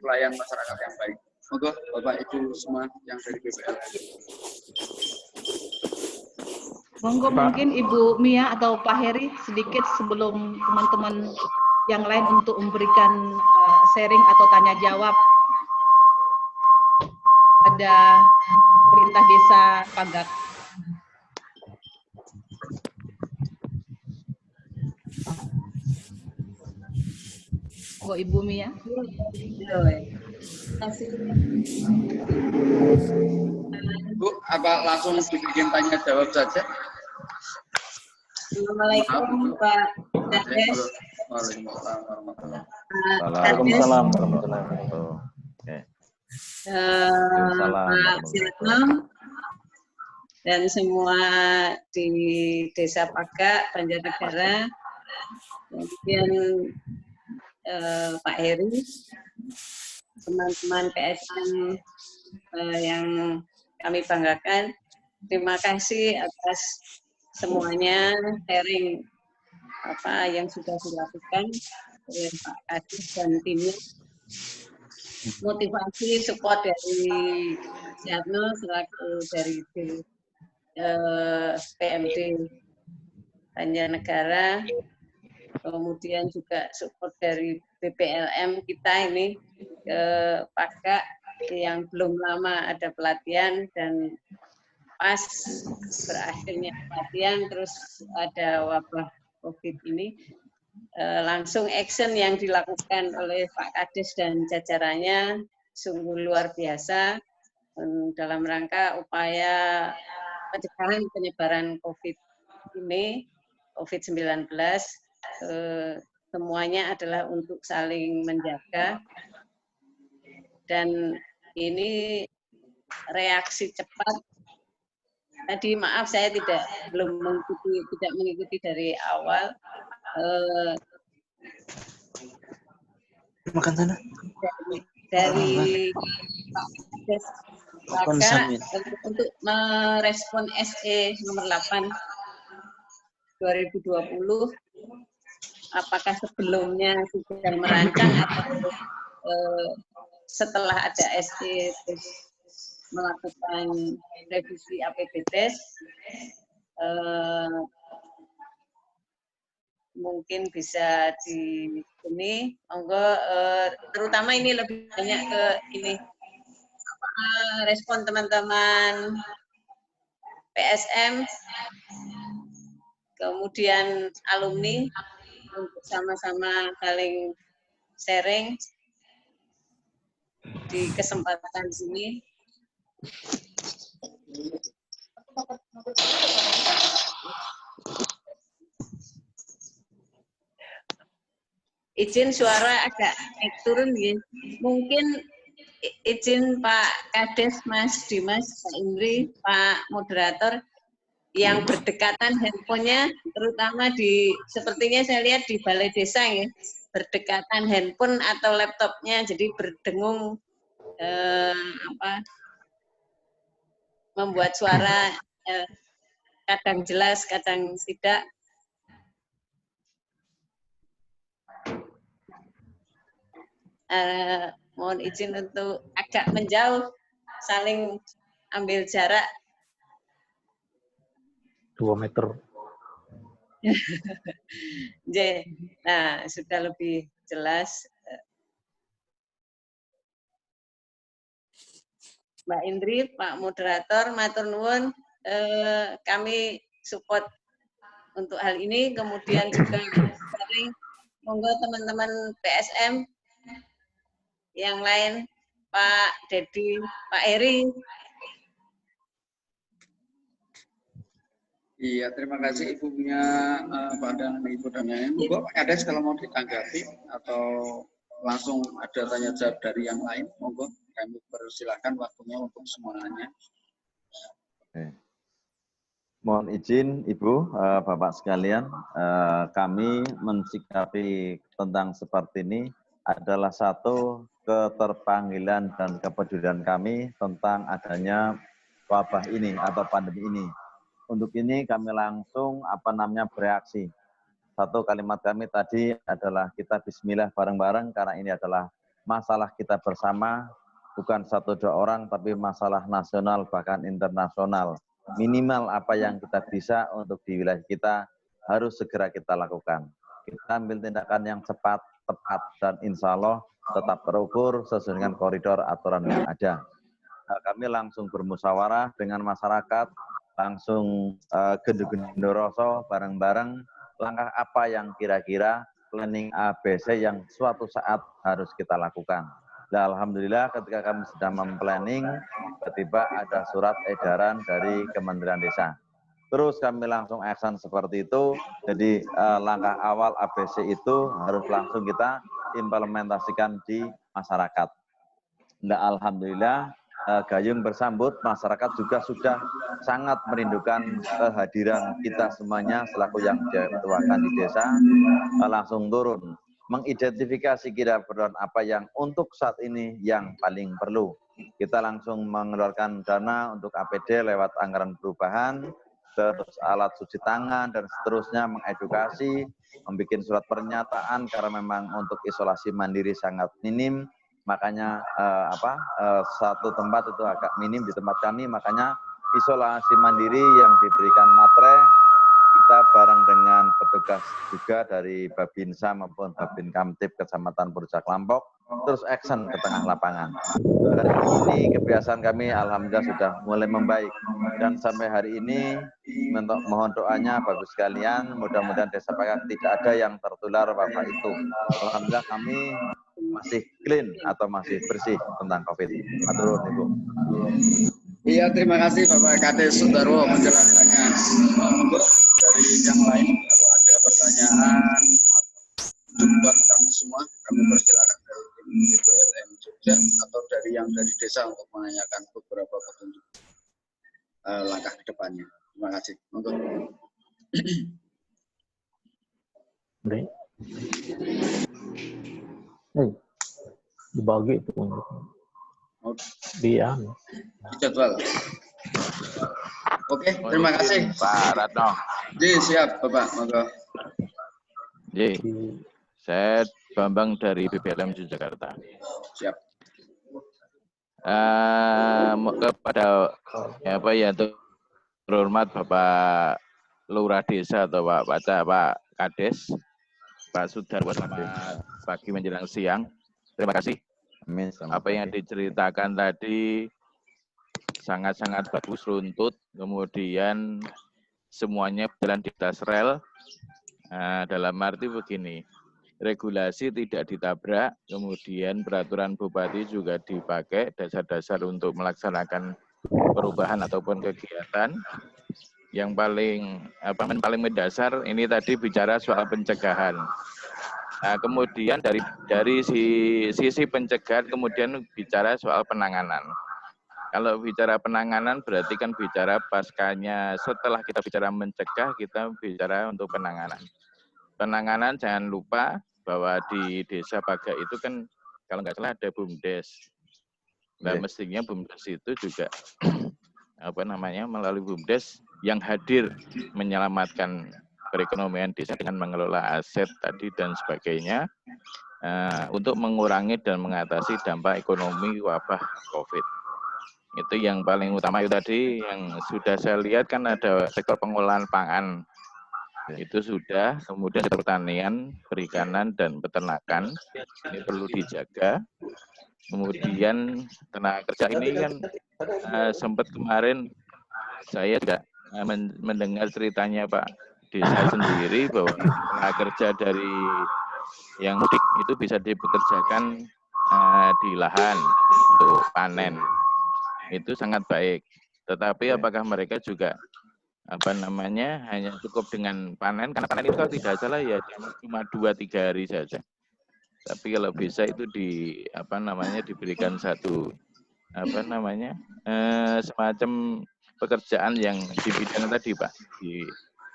pelayan masyarakat yang baik. Monggo Bapak Ibu semua yang dari BBLM. Monggo mungkin Ibu Mia atau Pak Heri sedikit sebelum teman-teman yang lain untuk memberikan sharing atau tanya jawab pada Perintah Desa Pagak. Oh, Ibu Mia. Bu, apa langsung dibikin tanya jawab saja? Assalamualaikum Pak Kades. Waalaikumsalam warahmatullahi Waalaikumsalam warahmatullahi wabarakatuh. Pak Siratno dan semua di Desa Pagak, Banjarnegara, kemudian Pak Heri, teman-teman PSM yang kami banggakan. Terima kasih atas semuanya sharing apa yang sudah dilakukan oleh Pak Kadis dan timnya. Motivasi support dari Jarno selaku dari PMD Banjarnegara, kemudian juga support dari BPLM kita ini Pakak yang belum lama ada pelatihan dan pas berakhirnya pelatihan terus ada wabah COVID ini, langsung action yang dilakukan oleh Pak Kadis dan jajarannya sungguh luar biasa dalam rangka upaya pencegahan penyebaran COVID ini, COVID-19. Semuanya adalah untuk saling menjaga, dan ini reaksi cepat. Tadi maaf saya tidak mengikuti dari awal. Makan sana. Dari Pak Kadis untuk merespon SE nomor 8 2020, apakah sebelumnya sudah merancang atau setelah ada SE terus melakukan revisi APBDes, mungkin bisa di ini, monggo, terutama ini lebih banyak ke ini respon teman-teman PSM, kemudian alumni untuk sama-sama saling sharing di kesempatan sini. Izin suara agak naik turun ya. Mungkin izin Pak Kadis, Mas Dimas, Pak Indri, Pak Moderator, yang berdekatan handphonenya, terutama di, sepertinya saya lihat di balai desa ya, berdekatan handphone atau laptopnya, jadi berdengung, membuat suara kadang jelas, kadang tidak. Mohon izin untuk agak menjauh, saling ambil jarak. 2 meter. Nah, sudah lebih jelas. Mbak Indri, Pak Moderator, matur nuwun, kami support untuk hal ini, kemudian juga monggo teman-teman PSM yang lain, Pak Dedi, Pak Eri. Iya, terima kasih Ibunya Pak dan Ibu dan lain. Monggo Pak Kadis kalau mau ditanggapi atau langsung ada tanya jawab dari yang lain, monggo kami persilakan waktunya untuk semuanya. Oke. Mohon izin Ibu, Bapak sekalian, kami mensikapi tentang seperti ini adalah satu keterpanggilan dan kepedulian kami tentang adanya wabah ini atau pandemi ini. Untuk ini kami langsung bereaksi. Satu kalimat kami tadi adalah kita bismillah bareng-bareng karena ini adalah masalah kita bersama, bukan 1-2 orang tapi masalah nasional bahkan internasional. Minimal apa yang kita bisa untuk di wilayah kita harus segera kita lakukan. Kita ambil tindakan yang cepat, tepat, dan insya Allah tetap terukur sesuai dengan koridor aturan yang ada. Kami langsung bermusyawarah dengan masyarakat, langsung gendho-gendho bareng-bareng langkah apa yang kira-kira planning ABC yang suatu saat harus kita lakukan. Nah, alhamdulillah ketika kami sedang memplanning, tiba-tiba ada surat edaran dari Kementerian Desa. Terus kami langsung action seperti itu, jadi langkah awal ABC itu harus langsung kita implementasikan di masyarakat. Nah, alhamdulillah gayung bersambut, masyarakat juga sudah sangat merindukan kehadiran kita semuanya selaku yang dituakan di desa, langsung turun mengidentifikasi kira-kira apa yang untuk saat ini yang paling perlu. kita langsung mengeluarkan dana untuk APD lewat anggaran perubahan, terus alat cuci tangan, dan seterusnya, mengedukasi, membuat surat pernyataan, karena memang untuk isolasi mandiri sangat minim, makanya satu tempat itu agak minim di tempat kami, makanya isolasi mandiri yang diberikan materai, kita bareng dengan petugas juga dari Babinsa maupun Babin Kamtib Kecamatan Purjak Lampok, terus action ke tengah lapangan. Hari ini kebiasaan kami alhamdulillah sudah mulai membaik, dan sampai hari ini mohon doanya Bapak sekalian, mudah-mudahan Desa Pagak tidak ada yang tertular wabah itu. Alhamdulillah kami masih clean atau masih bersih tentang COVID. Matur nuwun, Ibu. Iya, terima kasih Bapak Kades Sundarwo penjelasannya. Untuk dari yang lain, kalau ada pertanyaan buat kami semua, kami persilakan dari tim BPLM Jogja atau dari yang dari desa untuk menanyakan beberapa petunjuk langkah ke depannya. Terima kasih. Untuk dibagi itu di jadwal. Oke, terima kasih Pak Ratno. Ji, siap Bapak. Monggo. Ji, saya Bambang dari BPLM Jakarta. Siap. Kepada terhormat Bapak Lurah Desa atau Pak Kades, Pak Sudarwo, selamat pagi menjelang siang. Terima kasih. Amin. Apa yang diceritakan tadi sangat-sangat bagus, runtut, kemudian semuanya berjalan di atas rel. Dalam arti begini, regulasi tidak ditabrak, kemudian peraturan bupati juga dipakai dasar-dasar untuk melaksanakan perubahan ataupun kegiatan. Yang paling mendasar ini tadi bicara soal pencegahan. Nah, kemudian dari sisi pencegahan kemudian bicara soal penanganan. Kalau bicara penanganan berarti kan bicara paskanya, setelah kita bicara mencegah, kita bicara untuk penanganan. Penanganan jangan lupa bahwa di Desa Pagak itu kan kalau nggak salah ada BUMDes. Nah, mestinya BUMDes itu juga melalui BUMDes yang hadir menyelamatkan perekonomian desa dengan mengelola aset tadi dan sebagainya untuk mengurangi dan mengatasi dampak ekonomi wabah COVID. Itu yang paling utama itu tadi yang sudah saya lihat kan ada sektor pengolahan pangan. Itu sudah, kemudian sektor pertanian, perikanan, dan peternakan. Ini perlu dijaga. Kemudian tenaga kerja ini kan sempat kemarin saya juga mendengar ceritanya Pak Desa sendiri bahwa tenaga kerja dari yang mudik itu bisa dipekerjakan di lahan untuk panen. Itu sangat baik. Tetapi apakah mereka juga hanya cukup dengan panen? Karena panen itu kalau tidak salah ya cuma 2-3 hari saja. Tapi kalau bisa itu diberikan satu semacam pekerjaan yang di bidang tadi Pak.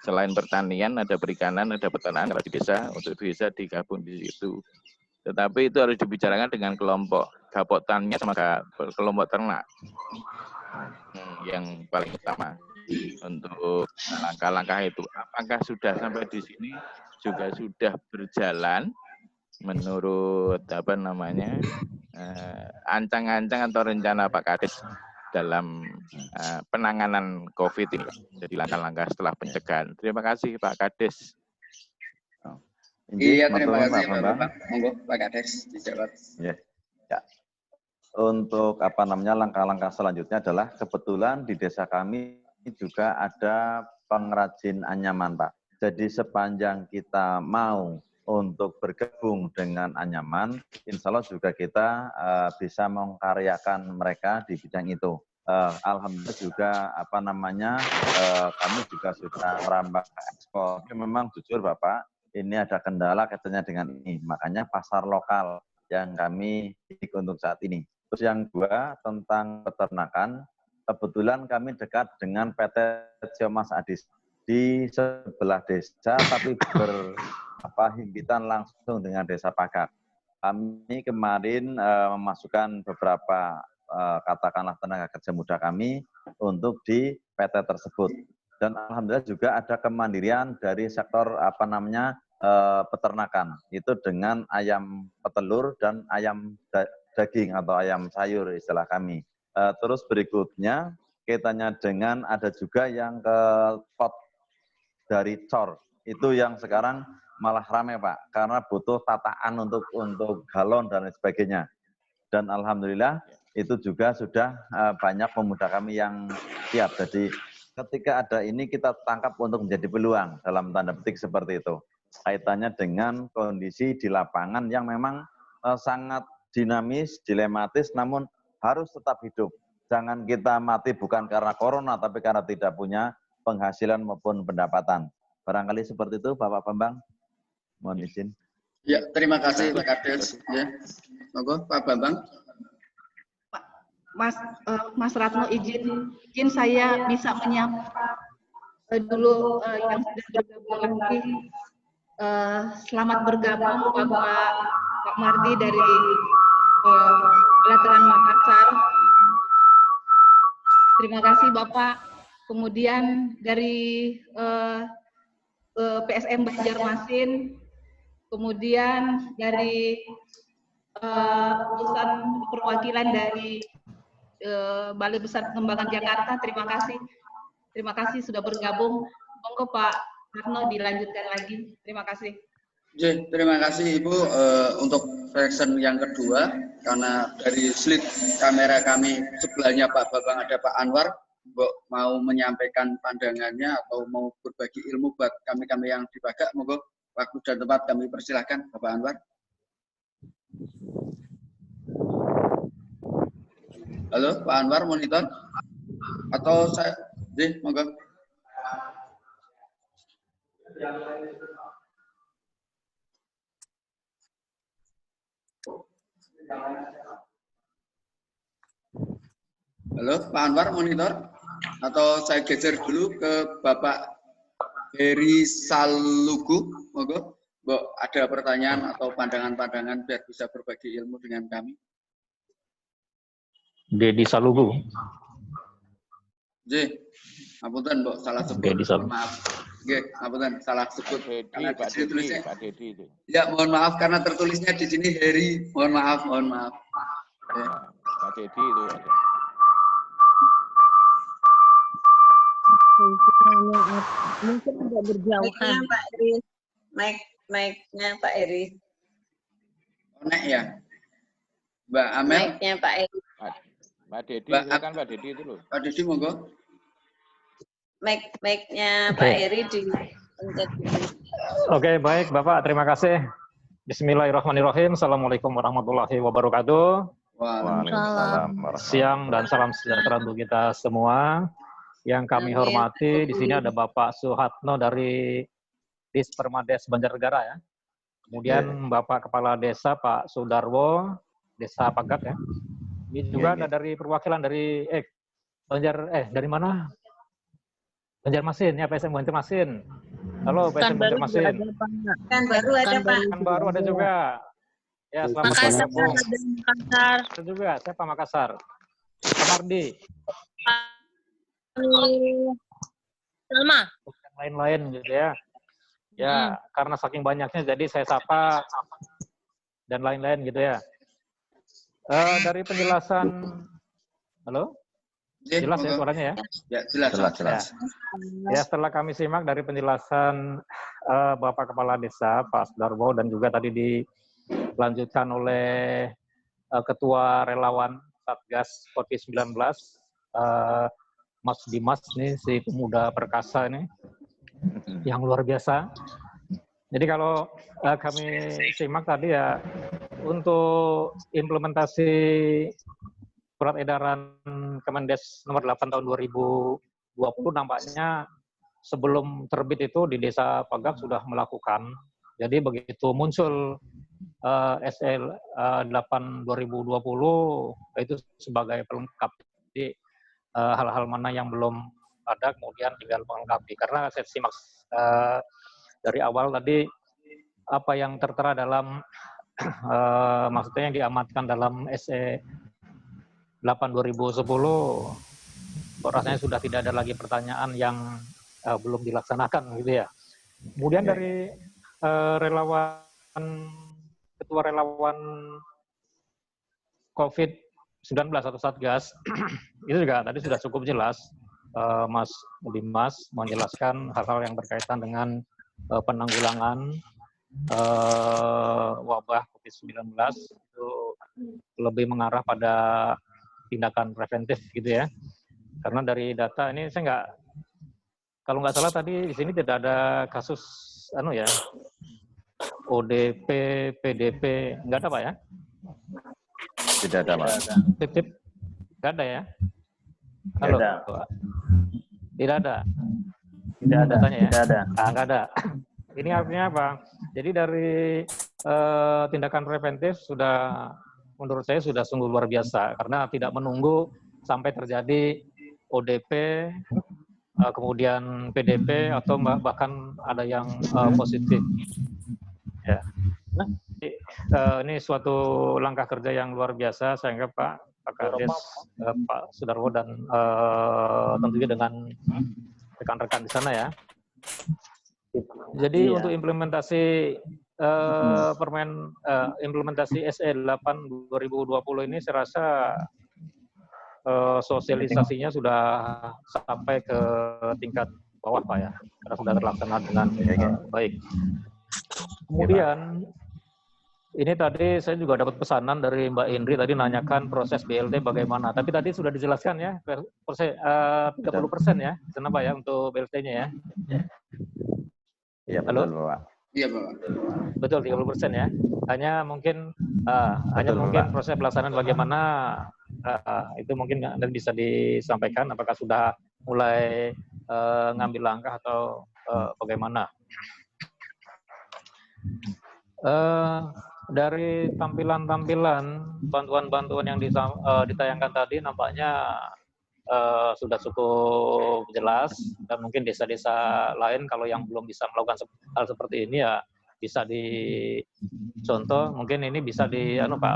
Selain pertanian ada perikanan, ada peternakan kalau di desa, untuk bisa digabung di situ. Tetapi itu harus dibicarakan dengan kelompok gapok tani sama kelompok ternak. Yang paling utama untuk langkah-langkah itu. Apakah sudah sampai di sini juga sudah berjalan menurut ancang-ancang atau rencana Pak Kades dalam penanganan COVID ini, jadi langkah-langkah setelah pencegahan. Terima kasih Pak Kades. Iya, terima kasih Bapak. Monggo Pak Kades dijawab. Ya. Untuk langkah-langkah selanjutnya adalah kebetulan di desa kami juga ada pengrajin anyaman Pak. Jadi sepanjang kita mau untuk bergabung dengan anyaman, insya Allah juga kita bisa mengkaryakan mereka di bidang itu. Alhamdulillah juga kami juga sudah merambah ekspor. Memang jujur Bapak, ini ada kendala katanya dengan ini. Makanya pasar lokal yang kami bidik untuk saat ini. Terus yang kedua tentang peternakan, kebetulan kami dekat dengan PT Siomas Adis di sebelah desa, tapi berhimpitan langsung dengan Desa Pagak. Kami kemarin memasukkan beberapa katakanlah tenaga kerja muda kami untuk di PT tersebut. Dan alhamdulillah juga ada kemandirian dari sektor peternakan, itu dengan ayam petelur dan ayam daging atau ayam sayur istilah kami. Terus berikutnya kaitannya dengan ada juga yang ke pot dari cor, itu yang sekarang malah ramai Pak, karena butuh tataan untuk galon dan lain sebagainya. Dan alhamdulillah itu juga sudah banyak pemuda kami yang siap. Jadi ketika ada ini kita tangkap untuk menjadi peluang dalam tanda petik seperti itu. Kaitannya dengan kondisi di lapangan yang memang sangat dinamis, dilematis, namun harus tetap hidup. Jangan kita mati bukan karena corona, tapi karena tidak punya penghasilan maupun pendapatan. Barangkali seperti itu Bapak Bambang. Mohon izin. Ya, terima kasih Pak Kades. Ya, monggo Pak Bambang. Mas Ratno izin saya bisa menyapa dulu yang sudah bergabung lagi. Selamat bergabung Pak Mardi dari Pelataran Makassar. Terima kasih Bapak. Kemudian dari PSM Banjarmasin, kemudian dari urusan perwakilan dari Balai Besar Pengembangan Jakarta, terima kasih sudah bergabung. Monggo Pak Ratno dilanjutkan lagi. Terima kasih. Terima kasih Ibu untuk version yang kedua, karena dari slit kamera kami sebelahnya Pak Bambang ada Pak Anwar, mau menyampaikan pandangannya atau mau berbagi ilmu buat kami-kami yang di Bagak, monggo waktu dan tempat kami persilahkan Bapak Anwar. Halo Pak Anwar, monitor atau saya? Monggo. Halo Pak Anwar, monitor atau saya geser dulu ke Bapak Heri Salugu, monggo. Ada pertanyaan atau pandangan-pandangan biar bisa berbagi ilmu dengan kami. Dedi Salugu. Ngapunten, Mbok, salah sebut. Maaf. Nggih, ngapunten, salah sebut. Karena Pak di sini tulisnya Pak Dedi itu. Ya, mohon maaf karena tertulisnya di sini Heri. Mohon maaf, mohon maaf. Pak Dedi itu ada. Mungkin agak berjauhan. Pak Eri. Mic-nya Pak Eri. Nek ya. Mbak Amel. Mic-nya Pak Eri. Pak Dedi, silakan Pak Dedi itu loh. Pak Dedi monggo. Mic-nya Pak Eri dipencet. Oke, baik Bapak, terima kasih. Bismillahirrahmanirrahim. Assalamualaikum warahmatullahi wabarakatuh. Waalaikumsalam. Siang dan salam sejahtera untuk kita semua. Yang kami hormati, di sini ada Bapak Suhatno dari Dispermades Banjarnegara ya. Kemudian Bapak Kepala Desa Pak Sudarwo, Desa Pagak ya. Ini juga ada dari perwakilan dari dari mana? Banjarmasin ya, PSM Banjarmasin. Halo PSM Banjarmasin. Kan baru ada Pak. Kan baru ada juga. Ya, selamat bergabung. Makassar. Ada juga, saya Pak Makassar. Pak Mardi. Sama. Lain-lain gitu ya. Ya, karena saking banyaknya jadi saya sapa dan lain-lain gitu ya. Dari penjelasan, halo? Jelas ya suaranya ya? Ya, jelas. Ya, setelah kami simak dari penjelasan Bapak Kepala Desa, Pak Sudarwo, dan juga tadi dilanjutkan oleh Ketua Relawan Satgas COVID-19, Mas Dimas, nih si pemuda perkasa ini, yang luar biasa. Jadi kalau kami simak tadi ya, untuk implementasi surat edaran Kemendes nomor 8 tahun 2020 nampaknya sebelum terbit itu di Desa Pagak sudah melakukan. Jadi begitu muncul SL 8 2020 itu sebagai pelengkap. Jadi hal-hal mana yang belum ada kemudian tinggal melengkapi. Karena saya simak dari awal tadi apa yang tertera dalam maksudnya yang diamatkan dalam SE 2010 rasanya sudah tidak ada lagi pertanyaan yang belum dilaksanakan gitu ya. Kemudian dari ketua relawan COVID-19 atau Satgas itu juga tadi sudah cukup jelas Mas Dimas menjelaskan hal-hal yang berkaitan dengan penanggulangan wabah COVID-19 itu lebih mengarah pada tindakan preventif gitu ya. Karena dari data ini saya kalau nggak salah tadi di sini tidak ada kasus ODP, PDP, nggak ada Pak ya? Tidak ada Pak. Tip, nggak ada ya? Halo. Tidak ada. Tidak ada. Datanya ya? Tidak ada. Nggak ada. Ini artinya apa? Jadi dari tindakan preventif sudah, menurut saya sudah sungguh luar biasa karena tidak menunggu sampai terjadi ODP, kemudian PDP atau bahkan ada yang positif. Ya. Nah, ini suatu langkah kerja yang luar biasa. Saya anggap Pak Kades, Pak Sudarwo dan tentunya dengan rekan-rekan di sana ya. Jadi untuk implementasi implementasi SE 8 2020 ini saya rasa sosialisasinya sudah sampai ke tingkat bawah Pak ya, karena sudah terlaksana dengan baik. Kemudian ini tadi saya juga dapat pesanan dari Mbak Indri tadi nanyakan proses BLT bagaimana. Tapi tadi sudah dijelaskan ya, 30% ya, kenapa ya untuk BLT-nya ya? Iya betul Pak. Iya Pak. Betul 30% ya. Hanya mungkin proses pelaksanaan bagaimana itu mungkin nanti bisa disampaikan. Apakah sudah mulai ngambil langkah atau bagaimana? Dari tampilan-tampilan bantuan-bantuan yang ditayangkan tadi nampaknya sudah cukup jelas, dan mungkin desa-desa lain kalau yang belum bisa melakukan hal seperti ini ya bisa dicontoh, mungkin ini bisa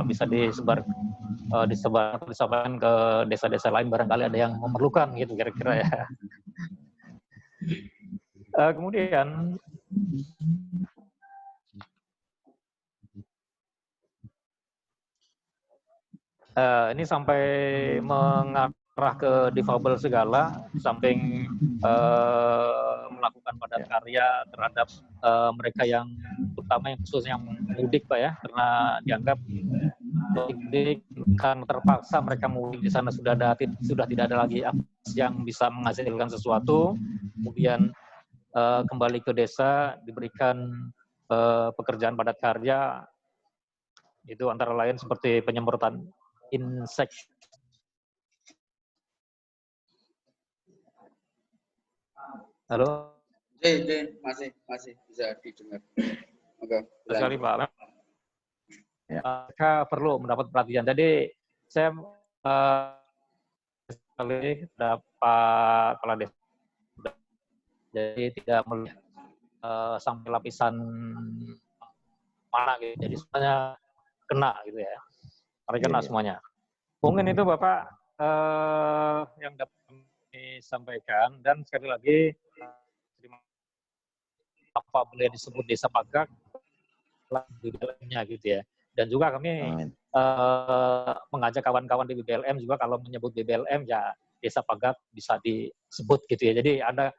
bisa disebarkan ke desa-desa lain, barangkali ada yang memerlukan gitu kira-kira ya. Kemudian ini sampai mengarah ke difabel segala, samping melakukan padat karya terhadap mereka yang terutama yang khusus yang mudik Pak ya, karena dianggap mudik kan terpaksa mereka mudik di sana sudah tidak ada lagi yang bisa menghasilkan sesuatu, kemudian kembali ke desa diberikan pekerjaan padat karya, itu antara lain seperti penyemprotan insek. Halo? Masih bisa didengar. Oke. Sekali Pak. Mereka perlu mendapat perhatian. Jadi saya sekali dapat kepala desa. Jadi tidak melihat sampai lapisan mana gitu. Jadi semuanya kena gitu ya. Mereka kena semuanya. Mungkin itu Bapak yang dapat kami sampaikan, dan sekali lagi apa boleh disebut desa Pagak di dalamnya gitu ya. Dan juga kami mengajak kawan-kawan di BBLM juga kalau menyebut BBLM ya desa Pagak bisa disebut gitu ya. Jadi ada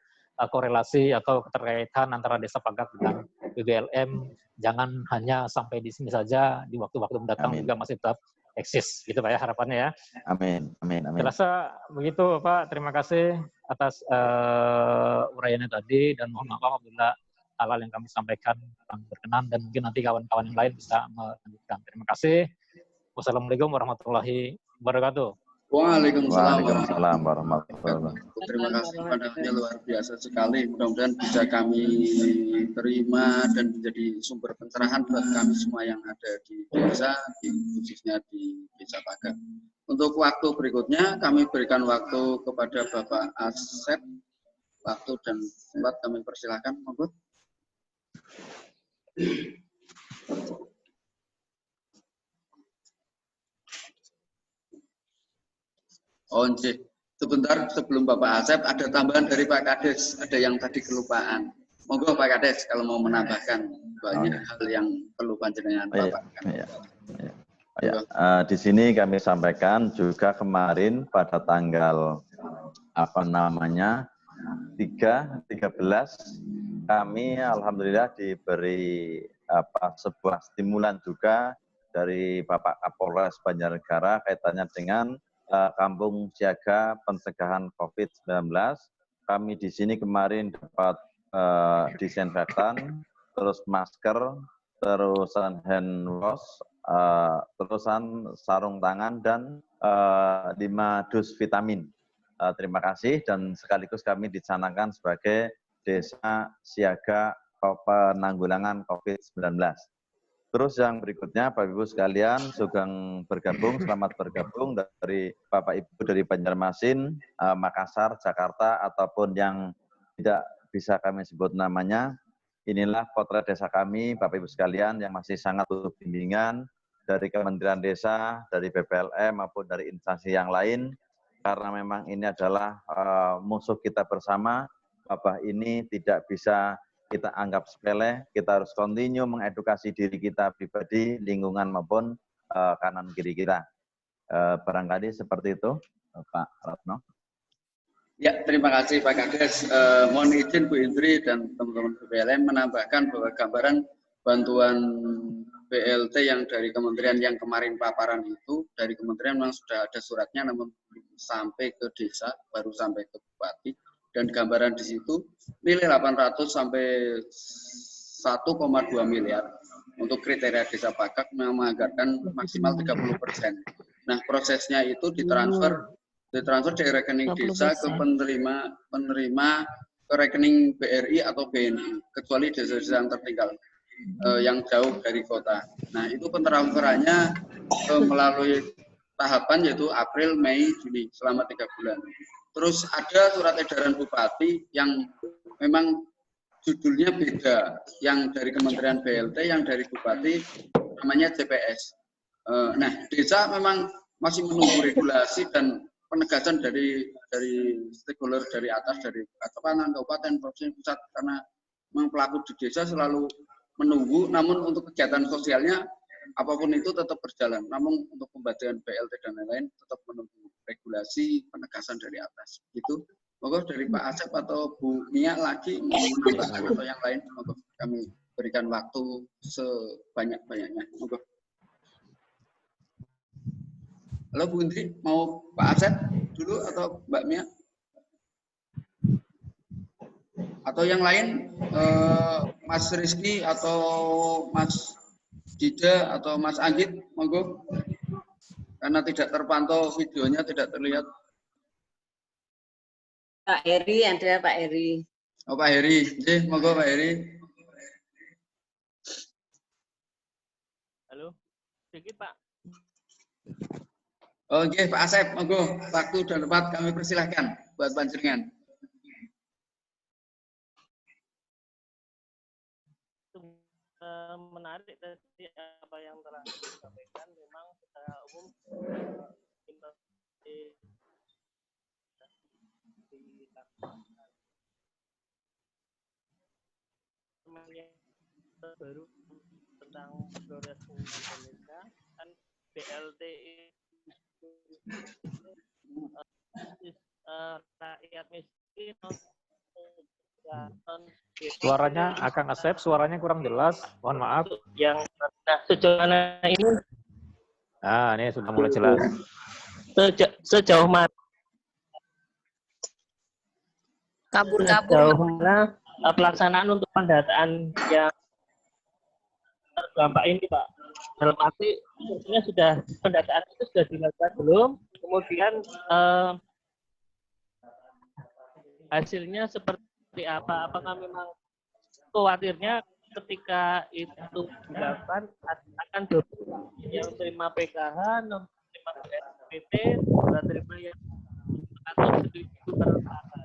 korelasi atau keterkaitan antara desa Pagak dengan BBLM. Jangan hanya sampai di sini saja, di waktu-waktu mendatang juga masih tetap eksis gitu Pak ya, harapannya ya. Amin. Saya rasa begitu Pak. Terima kasih atas uraiannya tadi, dan mohon maaf apabila hal-hal yang kami sampaikan kurang berkenan, dan mungkin nanti kawan-kawan yang lain bisa melanjutkan. Terima kasih. Wassalamualaikum warahmatullahi wabarakatuh. Waalaikumsalam warahmatullahi wabarakatuh. Terima kasih padanya luar biasa sekali. Mudah-mudahan bisa kami terima dan menjadi sumber pencerahan buat kami semua yang ada di desa, khususnya di Desa Pagak. Untuk waktu berikutnya kami berikan waktu kepada Bapak Asep. Waktu dan tempat kami persilahkan. Monggo. Oh, nggih. Sebentar sebelum Bapak Asep ada tambahan dari Pak Kades, ada yang tadi kelupaan. Monggo Pak Kades kalau mau menambahkan banyak hal yang perlu panjenengan Bapak. Di sini kami sampaikan juga kemarin pada tanggal 13 kami alhamdulillah diberi sebuah stimulan juga dari Bapak Kapolres Banjarnegara kaitannya dengan kampung siaga pencegahan COVID-19. Kami di sini kemarin dapat disinfektan, terus masker, terusan hand wash, terusan sarung tangan dan 5 dus vitamin. Terima kasih dan sekaligus kami dicanangkan sebagai desa siaga penanggulangan COVID-19. Terus yang berikutnya, Bapak Ibu sekalian, Sugeng bergabung, selamat bergabung dari Bapak Ibu dari Banjarmasin, Makassar, Jakarta, ataupun yang tidak bisa kami sebut namanya. Inilah potret desa kami, Bapak Ibu sekalian, yang masih sangat butuh bimbingan dari Kementerian Desa, dari BPLM, maupun dari instansi yang lain, karena memang ini adalah musuh kita bersama. Wabah ini tidak bisa kita anggap sepele, kita harus continue mengedukasi diri kita pribadi, lingkungan maupun kanan kiri kita. Barangkali seperti itu, Pak Ratno. Ya, terima kasih Pak Kades. Mohon izin Bu Indri dan teman-teman BPLM menambahkan bahwa gambaran bantuan BLT yang dari kementerian yang kemarin paparan itu, dari kementerian memang sudah ada suratnya, namun belum sampai ke desa, baru sampai ke bupati. Dan gambaran di situ nilai 800 sampai 1,2 miliar untuk kriteria desa Pagak menganggarkan maksimal 30%. Nah, prosesnya itu ditransfer dari rekening desa ke penerima ke rekening BRI atau BNI, kecuali desa-desa yang tertinggal yang jauh dari kota. Nah, itu pentransferannya melalui tahapan yaitu April, Mei, Juni selama 3 bulan. Terus ada surat edaran bupati yang memang judulnya beda, yang dari Kementerian BLT, yang dari bupati namanya CPS. Nah, desa memang masih menunggu regulasi dan penegasan dari stakeholder dari atas, dari kabupaten, provinsi, pusat, karena memang pelaku di desa selalu menunggu, namun untuk kegiatan sosialnya apapun itu tetap berjalan. Namun untuk pembagian BLT dan lain-lain tetap menunggu regulasi penegasan dari atas. Itu monggo dari Pak Asep atau Bu Mia lagi mau menambahkan atau yang lain, monggo kami berikan waktu sebanyak-banyaknya. Monggo. Halo Bu Indri, mau Pak Asep dulu atau Mbak Mia? Atau yang lain, Mas Rizky atau Mas Dida atau Mas Anggit, monggo. Karena tidak terpantau videonya, tidak terlihat. Pak Heri, ada Pak Heri. Oh Pak Heri, oke, monggo Pak Heri. Halo, sedikit Pak. Oke, Pak Asep, monggo. Waktu dan tempat kami persilahkan buat panjenengan. Menarik tadi apa yang telah disampaikan, memang secara umum baru tentang Flores Indonesia kan BLT rakyat miskin. Suaranya Akang Asep, suaranya kurang jelas. Mohon maaf. Yang sejauh mana ini? Nah, ini sudah mulai jelas. Sejauh mana? Kabur-kabur. Sejauh mana pelaksanaan untuk pendataan yang terdampak ini, Pak? Dalam arti, sebetulnya sudah pendataan itu sudah dilakukan belum? Kemudian hasilnya seperti apa? Apakah memang khawatirnya ketika itu dilakukan akan double yang terima PKH, non terima SPT, terima yang atau setuju bersama?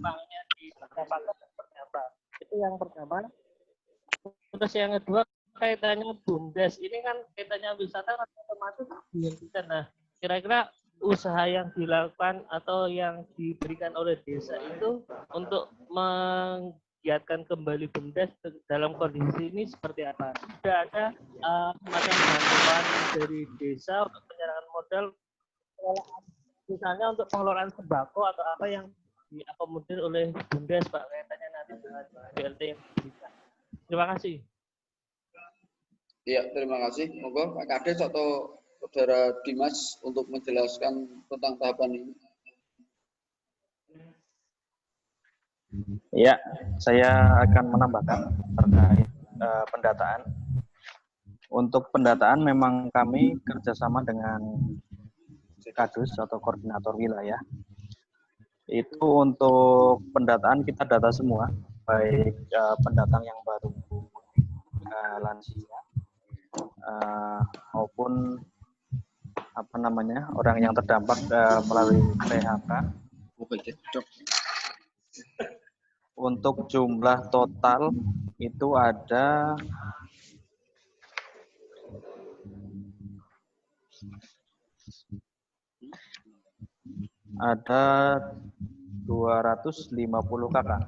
Uangnya didapatkan seperti apa? Itu yang pertama. Terus yang kedua kaitannya BUMDes ini kan kaitannya wisata kan otomatis dihentikan. Nah, kira-kira usaha yang dilakukan atau yang diberikan oleh desa itu untuk menggiatkan kembali BUMDes dalam kondisi ini seperti apa? Sudah ada semacam bantuan dari desa untuk penyerahan modal, misalnya untuk pengelolaan sembako atau apa yang diakomodir oleh BUMDes, Pak, kaitannya nanti dengan BLT yang diberikan. Terima kasih. Iya, terima kasih. Monggo Pak Kades atau Saudara Dimas untuk menjelaskan tentang tahapan ini. Ya, saya akan menambahkan terkait pendataan. Untuk pendataan memang kami kerjasama dengan Kadus atau Koordinator Wilayah. Itu untuk pendataan kita data semua, baik pendatang yang baru lansia maupun orang yang terdampak melalui PHK. Untuk jumlah total itu ada 250 kakak.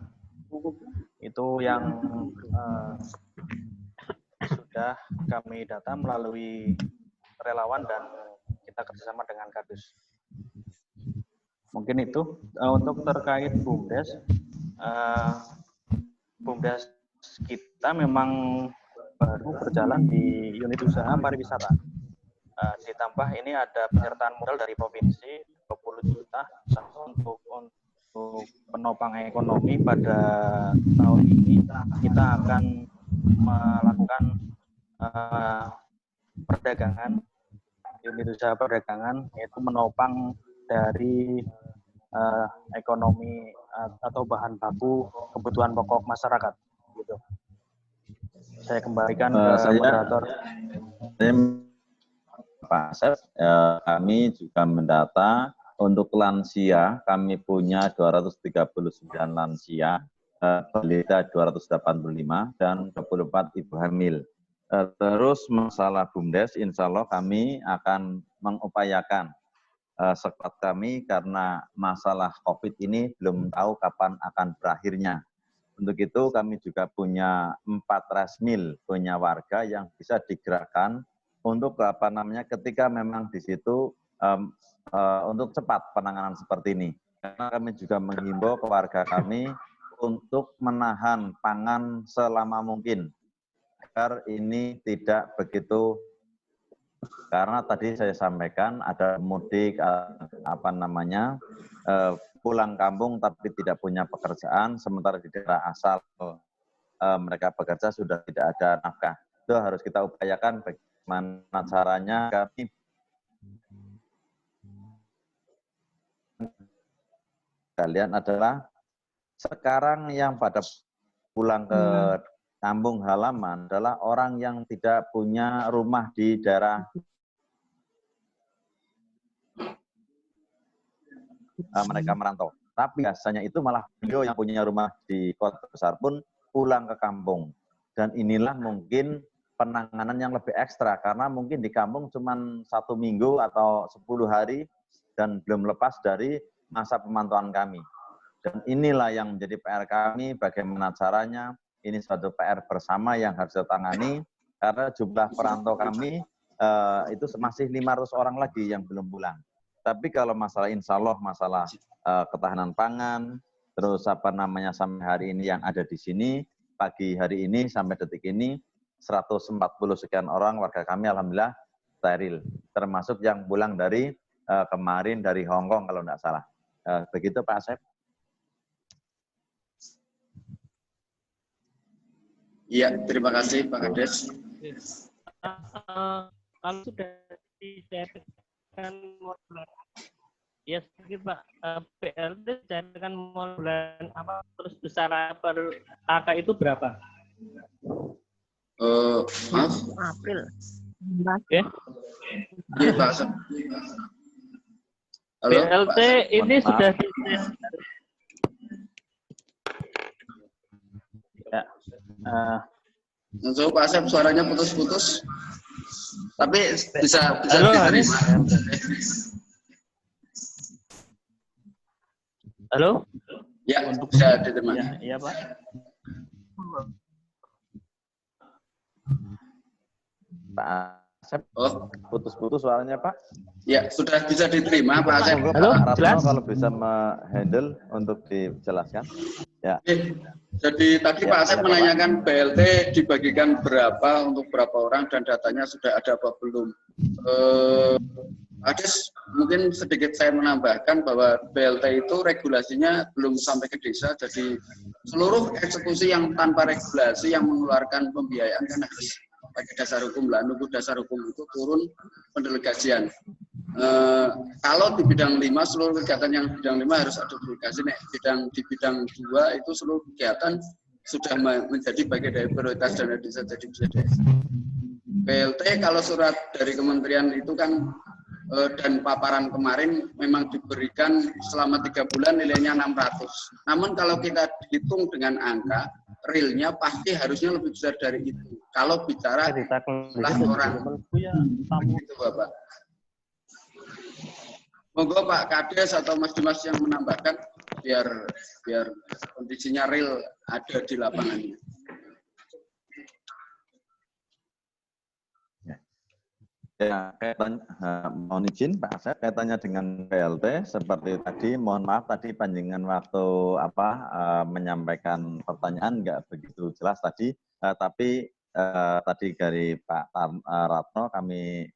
Itu yang sudah kami data melalui relawan dan kita kerjasama dengan Kadus. Mungkin itu untuk terkait BUMDes. BUMDes kita memang baru berjalan di unit usaha pariwisata. Ditambah ini ada penyertaan modal dari provinsi 20 juta untuk penopang ekonomi pada tahun ini. Kita akan melakukan perdagangan, unit usaha perdagangan, yaitu menopang dari ekonomi atau bahan baku kebutuhan pokok masyarakat. Gitu. Saya kembalikan ke moderator. Pak Asep, kami juga mendata untuk lansia, kami punya 239 lansia, balita 285, dan 24 ibu hamil. Terus masalah BUMDes, insya Allah kami akan mengupayakan sekuat kami karena masalah COVID ini belum tahu kapan akan berakhirnya. Untuk itu kami juga punya 4 resmil, punya warga yang bisa digerakkan untuk ketika memang di situ untuk cepat penanganan seperti ini. Karena kami juga menghimbau ke warga kami untuk menahan pangan selama mungkin agar ini tidak begitu, karena tadi saya sampaikan ada mudik pulang kampung tapi tidak punya pekerjaan, sementara di daerah asal mereka bekerja sudah tidak ada nafkah. Itu harus kita upayakan bagaimana caranya kami kalian adalah sekarang yang pada pulang ke kampung halaman adalah orang yang tidak punya rumah di daerah mereka merantau. Tapi biasanya itu malah beliau yang punya rumah di kota besar pun pulang ke kampung. Dan inilah mungkin penanganan yang lebih ekstra karena mungkin di kampung cuma 1 minggu atau 10 hari dan belum lepas dari masa pemantauan kami. Dan inilah yang menjadi PR kami, bagaimana caranya. Ini suatu PR bersama yang harus ditangani karena jumlah perantau kami itu masih 500 orang lagi yang belum pulang. Tapi kalau masalah insya Allah masalah ketahanan pangan, terus sampai hari ini yang ada di sini, pagi hari ini sampai detik ini 140 sekian orang warga kami alhamdulillah steril, termasuk yang pulang dari kemarin dari Hong Kong kalau tidak salah. Begitu Pak Asep. Iya, terima kasih Pak Kades. Kalau sudah dicairkan bulan, ya sedikit Pak, BLT dicairkan bulan apa, terus besaran per angka itu berapa? Maaf. April. Oke. Iya Pak Asep. Halo, BLT Pak ini sudah so, Pak Asep suaranya putus-putus. Tapi bisa Halo, diterima. Halo? Ya, Untuk bisa diterima. ya, iya Pak. Pak Asep, Oh, putus-putus suaranya Pak. ya sudah bisa diterima Pak Asep. Monggo Halo, Pak Ratno jelas? kalau bisa me-handle untuk dijelaskan. Ya. Jadi tadi Ya, Pak Asep silakan, menanyakan BLT dibagikan berapa untuk berapa orang dan datanya sudah ada apa belum. Ades, mungkin sedikit saya menambahkan bahwa BLT itu regulasinya belum sampai ke desa, jadi seluruh eksekusi yang tanpa regulasi yang mengeluarkan pembiayaan kan harus pakai dasar hukum lah, nunggu dasar hukum itu turun pendelegasian. Kalau di bidang 5 seluruh kegiatan yang di bidang 5 harus ada delegasi. Di bidang 2 itu seluruh kegiatan sudah menjadi bagian dari prioritas dana desa jadi bisa desa. BLT kalau surat dari kementerian itu kan dan paparan kemarin memang diberikan selama 3 bulan nilainya 600. Namun kalau kita hitung dengan angka realnya pasti harusnya lebih besar dari itu. Kalau bicara orang itu Bapak. Monggo Pak Kades atau Mas Dimas yang menambahkan biar kondisinya real ada di lapangannya. Ya, kaitannya, mohon izin Pak Asep, kaitannya dengan BLT seperti tadi, mohon maaf tadi panjangan waktu menyampaikan pertanyaan nggak begitu jelas tadi, tapi tadi dari Pak Ratno kami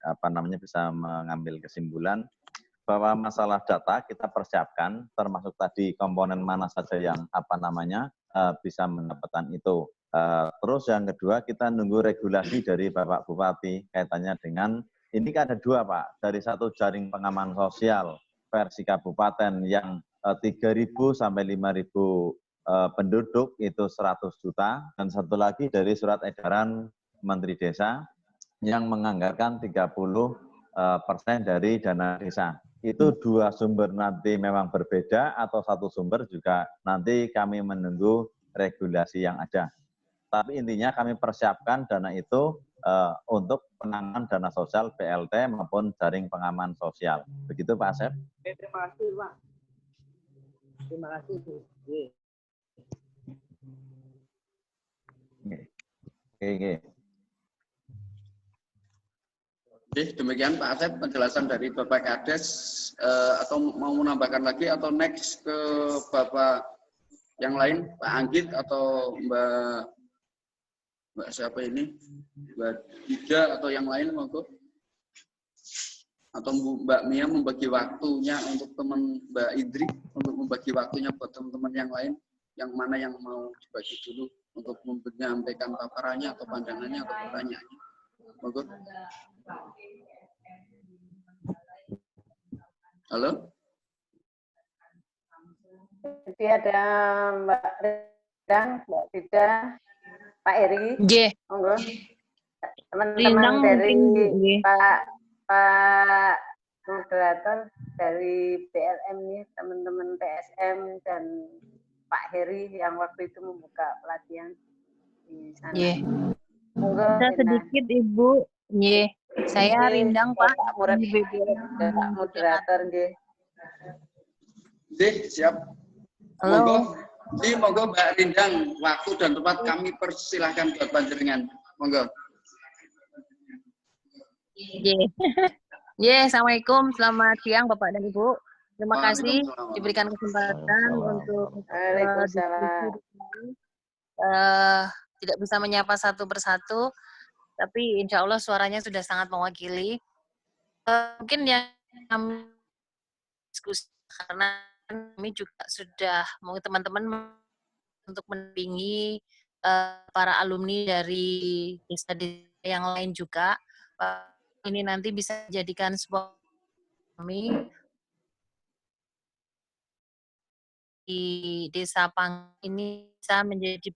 bisa mengambil kesimpulan bahwa masalah data kita persiapkan, termasuk tadi komponen mana saja yang bisa mendapatkan itu. Terus yang kedua kita nunggu regulasi dari Bapak Bupati kaitannya dengan ini kan ada 2 Pak, dari satu jaring pengaman sosial versi kabupaten yang 3.000 sampai 5.000 penduduk itu 100 juta dan satu lagi dari surat edaran Menteri Desa yang menganggarkan 30% dari dana desa. Itu 2 sumber nanti memang berbeda atau satu sumber juga nanti kami menunggu regulasi yang ada. Tapi intinya kami persiapkan dana itu untuk penanganan dana sosial BLT maupun jaring pengaman sosial. Begitu Pak Asep. Terima kasih Pak. Terima kasih. Oke. Oke, demikian Pak Asep penjelasan dari Bapak Kades, atau mau menambahkan lagi atau next ke Bapak yang lain, Pak Anggit atau Mbak siapa ini, Mbak Ida atau yang lain monggo, atau Mbak Mia membagi waktunya untuk teman Mbak Idri untuk membagi waktunya buat teman-teman yang lain, yang mana yang mau dibagi dulu untuk menyampaikan paparannya atau pandangannya atau pertanyaannya, monggo. Halo? Jadi ada Mbak Rendang, Mbak Dida, Pak Eri, monggo. Teman-teman dari Pak moderator dari PLM ini, teman-teman PSM dan Pak Heri yang waktu itu membuka pelatihan di sana. Monggo. Bisa sedikit Ibu. Saya Rindang Pak. Pak moderator nggih. Siap. Halo. Monggo Mbak Rindang, waktu dan tempat kami persilahkan buat panjenengan. Monggo. Assalamualaikum, selamat siang Bapak dan Ibu. Terima kasih diberikan kesempatan untuk tidak bisa menyapa satu persatu, tapi insya Allah suaranya sudah sangat mewakili. Mungkin yang kami diskusi karena kami juga sudah mau teman-teman untuk mendampingi para alumni dari desa-desa yang lain juga. Ini nanti bisa dijadikan sebuah kami di desa Pang ini bisa menjadi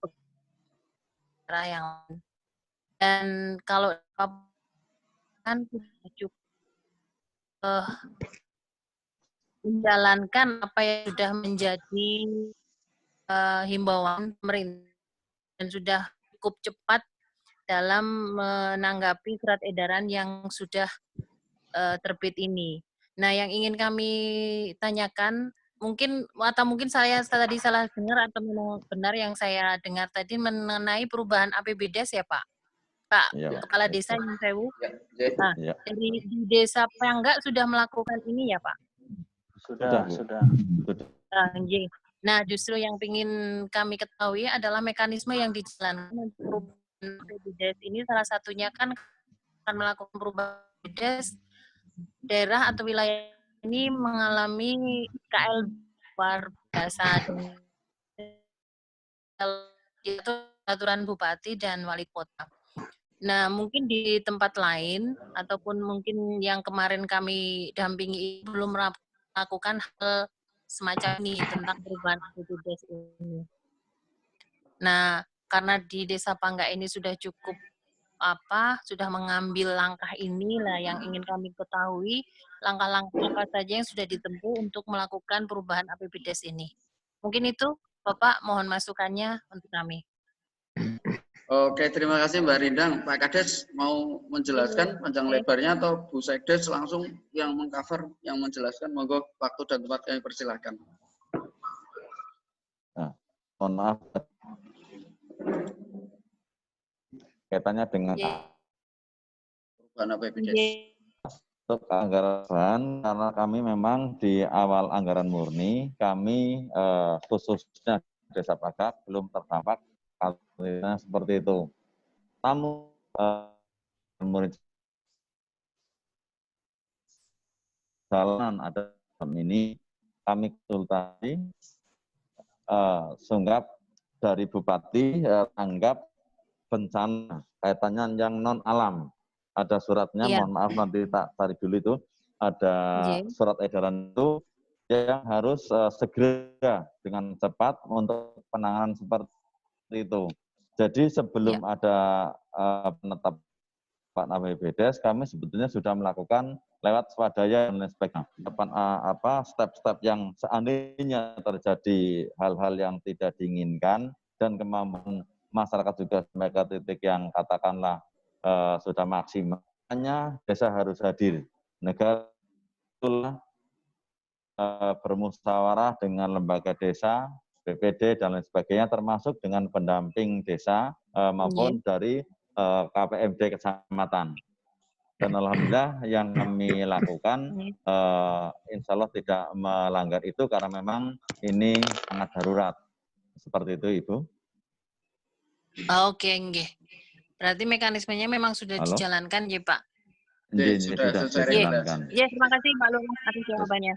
yang dan kalau kan cukup menjalankan apa yang sudah menjadi himbauan pemerintah dan sudah cukup cepat dalam menanggapi surat edaran yang sudah terbit ini. Nah, yang ingin kami tanyakan mungkin saya tadi salah dengar atau memang benar yang saya dengar tadi mengenai perubahan APBDes ya Pak? Pak Ya, Kepala Desa Nyun Sewu. Nah, ya. di Desa Pangga sudah melakukan ini ya Pak? Sudah. Nah, justru yang ingin kami ketahui adalah mekanisme yang dijalankan untuk perubahan APBDes ini salah satunya kan akan melakukan perubahan APBDes daerah atau wilayah ini mengalami KL luar biasa yaitu aturan bupati dan wali kota. Nah, mungkin di tempat lain ataupun mungkin yang kemarin kami dampingi belum melakukan hal semacam ini tentang perubahan APBDes ini. Nah, karena di Desa Pangga ini sudah cukup sudah mengambil langkah inilah yang ingin kami ketahui, langkah-langkah apa saja yang sudah ditempuh untuk melakukan perubahan APBDes ini. Mungkin itu, Bapak, mohon masukannya untuk kami. Oke, terima kasih Mbak Rindang. Pak Kades mau menjelaskan panjang lebarnya atau Bu Sekdes langsung yang mengcover, yang menjelaskan? Monggo, waktu dan tempat kami persilahkan. Nah, mohon maaf. Kaitannya dengan perubahan APBDes. Untuk anggaran, karena kami memang di awal anggaran murni, kami khususnya Desa Pagak belum terdampak seperti itu. Namun jalanan ada ini kami konsultasi sunggap dari Bupati tanggap bencana kaitannya yang non alam. Ada suratnya, mohon maaf nanti tak tarik dulu itu. Ada surat edaran itu yang harus segera dengan cepat untuk penanganan seperti itu. Jadi sebelum ada penetapan APBDes, kami sebetulnya sudah melakukan lewat swadaya dan lain sebagainya. Step-step yang seandainya terjadi hal-hal yang tidak diinginkan dan kemampuan masyarakat juga mereka titik yang katakanlah sudah maksimalnya, desa harus hadir. Negara itulah bermusyawarah dengan lembaga desa, BPD dan lain sebagainya, termasuk dengan pendamping desa maupun dari KPMD kecamatan. Dan alhamdulillah yang kami lakukan, insya Allah tidak melanggar itu karena memang ini sangat darurat. Seperti itu, Ibu. Oke, nggih. Berarti mekanismenya memang sudah dijalankan, ya Pak? Sudah dijalankan. Ya, terima kasih Pak Lurah atas jawabannya.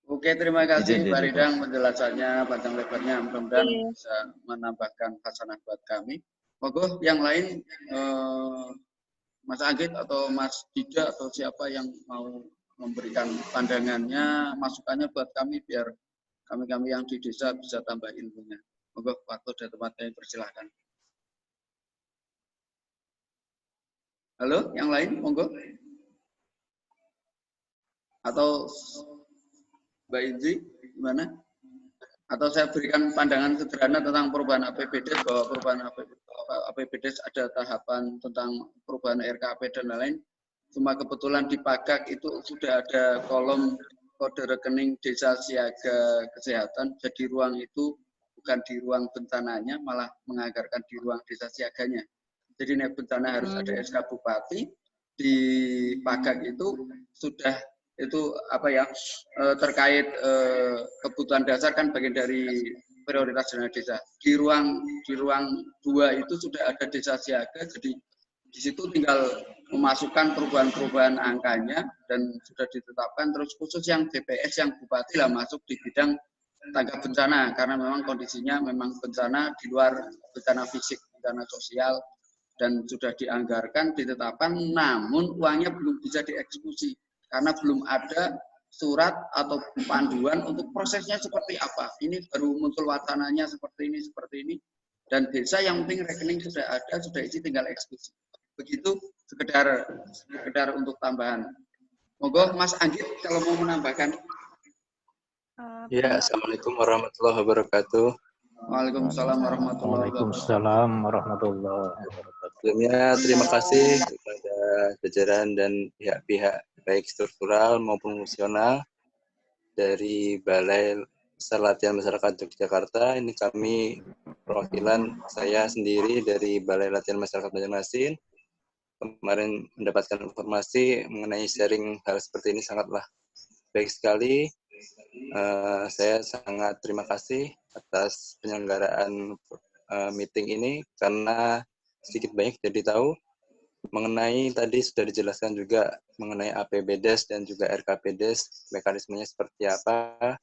Oke, terima kasih Mbak Ridang penjelasannya panjang lebarnya, mudah-mudahan bisa menambahkan hasanah buat kami. Monggo yang lain, Mas Anggit atau Mas Dida atau siapa yang mau memberikan pandangannya, masukannya buat kami biar kami-kami yang di desa bisa tambah ilmunya. Monggo, waktu dan tempat kami persilahkan. Halo, yang lain, monggo. Atau Mbak Indri, gimana? Atau saya berikan pandangan sederhana tentang perubahan APBDes, bahwa perubahan APBDes ada tahapan tentang perubahan RKAP dan lain-lain. Cuma kebetulan di Pagak itu sudah ada kolom kode rekening desa siaga kesehatan, jadi ruang itu bukan di ruang bencananya, malah menganggarkan di ruang desa siaganya. Jadi naik bencana harus ada SK Bupati, di Pagak itu sudah itu terkait kebutuhan dasar kan bagian dari prioritas dana desa. Di ruang 2 itu sudah ada desa siaga, jadi di situ tinggal memasukkan perubahan-perubahan angkanya dan sudah ditetapkan. Terus khusus yang DPS yang Bupati lah masuk di bidang tanggap bencana karena memang kondisinya memang bencana di luar bencana fisik, bencana sosial. Dan sudah dianggarkan, ditetapkan, namun uangnya belum bisa dieksekusi karena belum ada surat atau panduan untuk prosesnya seperti apa. Ini baru muncul wacananya seperti ini, dan desa yang penting rekening sudah ada, sudah isi, tinggal eksekusi. Begitu sekedar untuk tambahan. Monggo Mas Anggit kalau mau menambahkan. Ya, Assalamualaikum warahmatullahi wabarakatuh. Waalaikumsalam warahmatullahi wabarakatuh. Sebelumnya terima kasih kepada jajaran dan pihak-pihak baik struktural maupun fungsional dari Balai Besar Latihan Masyarakat Yogyakarta. Ini kami perwakilan saya sendiri dari Balai Latihan Masyarakat Banjarmasin. Kemarin mendapatkan informasi mengenai sharing hal seperti ini sangatlah baik sekali. Saya sangat terima kasih atas penyelenggaraan meeting ini karena sedikit banyak jadi tahu mengenai tadi sudah dijelaskan juga mengenai APBDes dan juga RKPDes mekanismenya seperti apa.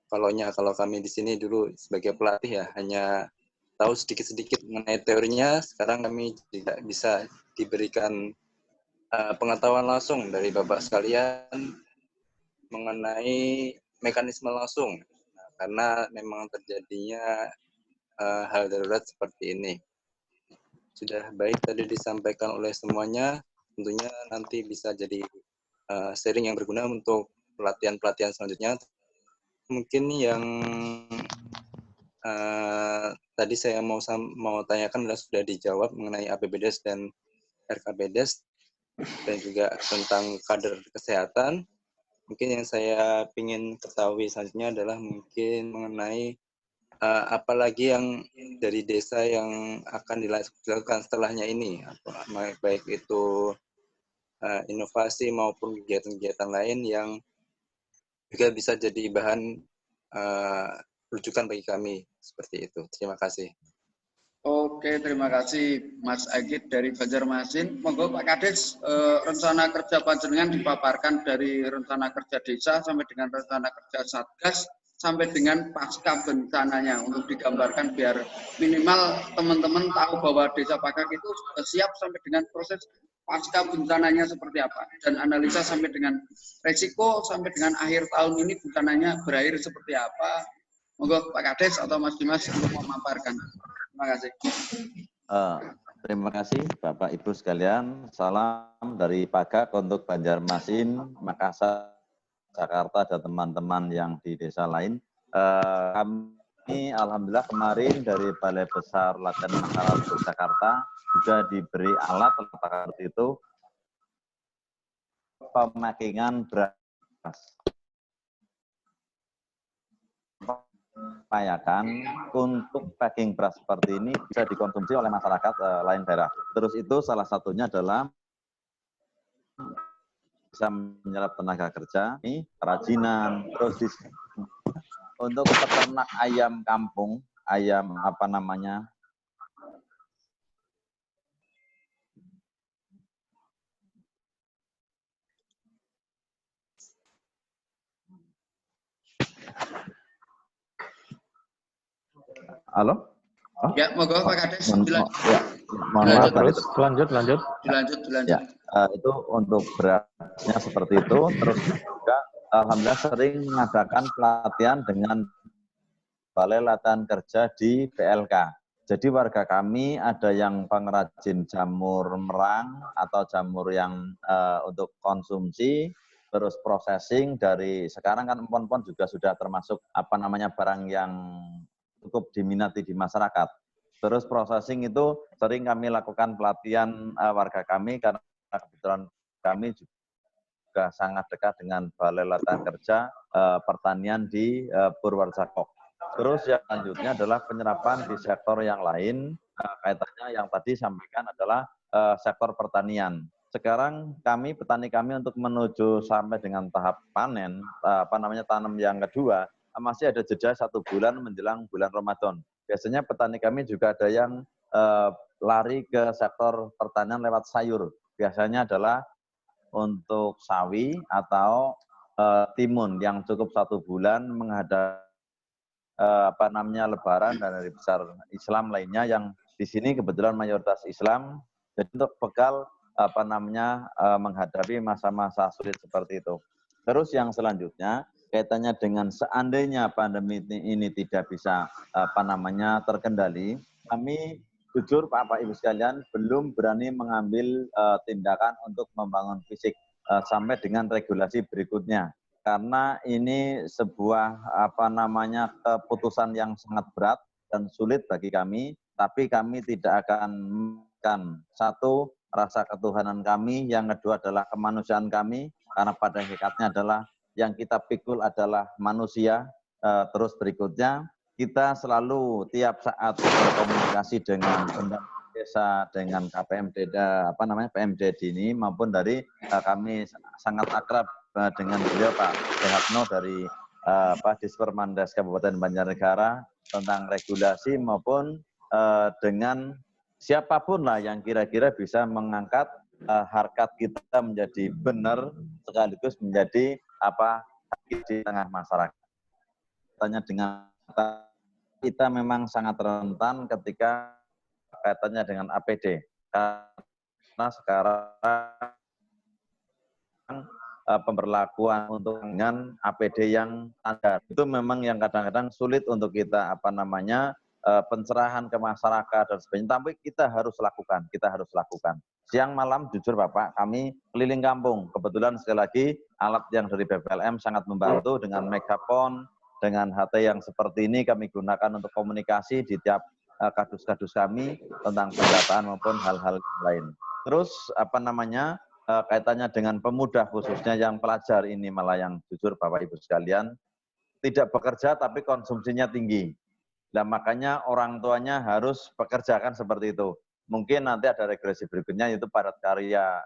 Kalau kami di sini dulu sebagai pelatih ya hanya tahu sedikit-sedikit mengenai teorinya, sekarang kami tidak bisa diberikan pengetahuan langsung dari Bapak sekalian mengenai mekanisme langsung, karena memang terjadinya hal darurat seperti ini. Sudah baik tadi disampaikan oleh semuanya, tentunya nanti bisa jadi sharing yang berguna untuk pelatihan-pelatihan selanjutnya. Mungkin yang tadi saya mau tanyakan adalah sudah dijawab mengenai APBDes dan RKPDes dan juga tentang kader kesehatan. Mungkin yang saya ingin ketahui selanjutnya adalah mungkin mengenai apalagi yang dari desa yang akan dilakukan setelahnya ini, baik itu inovasi maupun kegiatan-kegiatan lain yang juga bisa jadi bahan rujukan bagi kami seperti itu. Terima kasih. Oke, terima kasih Mas Agit dari Banjarmasin. Monggo Pak Kades, rencana kerja panjenengan dipaparkan dari rencana kerja desa sampai dengan rencana kerja Satgas sampai dengan pasca bencananya untuk digambarkan biar minimal teman-teman tahu bahwa Desa Pagak itu sudah siap sampai dengan proses pasca bencananya seperti apa dan analisa sampai dengan resiko sampai dengan akhir tahun ini bencananya berakhir seperti apa. Monggo Pak Kades atau Mas Dimas untuk memaparkan. Terima kasih. Terima kasih Bapak Ibu sekalian. Salam dari Pagak untuk Banjarmasin, Makassar, Jakarta dan teman-teman yang di desa lain. Kami alhamdulillah kemarin dari Balai Besar Latihan Masyarakat Yogyakarta sudah diberi alat seperti itu pemakingan beras. Upayakan untuk packing beras seperti ini bisa dikonsumsi oleh masyarakat lain daerah. Terus itu salah satunya adalah bisa menyerap tenaga kerja, ini kerajinan, terus untuk peternak ayam kampung, ayam apa namanya, halo? Oh? Ya, monggo Pak Kades. Mohon maaf terus. Lanjut. Dilanjut. Ya, itu untuk berasnya seperti itu. Terus juga alhamdulillah sering mengadakan pelatihan dengan Balai Latihan Kerja di PLK. Jadi warga kami ada yang pengrajin jamur merang atau jamur yang untuk konsumsi, terus processing dari sekarang kan empon-empon juga sudah termasuk apa namanya barang yang cukup diminati di masyarakat. Terus processing itu sering kami lakukan pelatihan warga kami karena kebetulan kami juga sangat dekat dengan Balai Latihan Kerja Pertanian di Purworejo. Terus yang selanjutnya adalah penyerapan di sektor yang lain, kaitannya yang tadi sampaikan adalah sektor pertanian. Sekarang petani kami untuk menuju sampai dengan tahap panen, tanam yang kedua, masih ada jeda 1 bulan menjelang bulan Ramadan. Biasanya petani kami juga ada yang lari ke sektor pertanian lewat sayur. Biasanya adalah untuk sawi atau timun yang cukup 1 bulan menghadapi Lebaran dan hari besar Islam lainnya yang di sini kebetulan mayoritas Islam. Jadi untuk bekal menghadapi masa-masa sulit seperti itu. Terus yang selanjutnya kaitannya dengan seandainya pandemi ini tidak bisa terkendali, kami jujur Bapak Ibu sekalian belum berani mengambil tindakan untuk membangun fisik sampai dengan regulasi berikutnya. Karena ini sebuah keputusan yang sangat berat dan sulit bagi kami, tapi kami tidak akan satu rasa ketuhanan kami, yang kedua adalah kemanusiaan kami, karena pada hakikatnya adalah yang kita pikul adalah manusia. Terus berikutnya, kita selalu tiap saat berkomunikasi dengan desa, dengan KPMD, PMD ini maupun dari kami sangat akrab dengan beliau Pak Sehatno dari Dispermandes Kabupaten Banjarnegara tentang regulasi maupun dengan siapapun lah yang kira-kira bisa mengangkat harkat kita menjadi benar sekaligus menjadi di tengah masyarakat. Tanya dengan kita memang sangat rentan ketika kaitannya dengan APD karena sekarang pemberlakuan untuk dengan APD yang standar itu memang yang kadang-kadang sulit untuk kita pencerahan ke masyarakat dan sebagainya, tapi kita harus lakukan. Siang malam jujur Bapak, kami keliling kampung. Kebetulan sekali lagi alat yang dari BPLM sangat membantu dengan megafon, dengan HT yang seperti ini kami gunakan untuk komunikasi di tiap kadus-kadus kami tentang pendataan maupun hal-hal lain. Terus kaitannya dengan pemuda khususnya yang pelajar ini malah yang jujur Bapak Ibu sekalian tidak bekerja tapi konsumsinya tinggi. Nah makanya orang tuanya harus pekerjakan seperti itu. Mungkin nanti ada regulasi berikutnya yaitu padat karya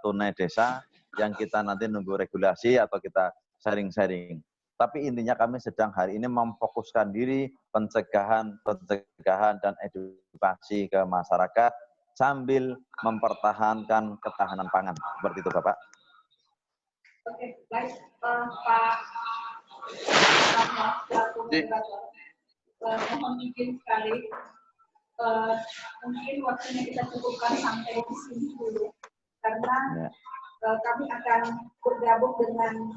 tunai desa yang kita nanti nunggu regulasi atau kita sharing-sharing. Tapi intinya kami sedang hari ini memfokuskan diri pencegahan dan edukasi ke masyarakat sambil mempertahankan ketahanan pangan. Seperti itu Bapak. Oke, baik Pak. Mohon izin sekali. Mungkin waktunya kita cukupkan sampai di sini dulu. Karena kami akan bergabung dengan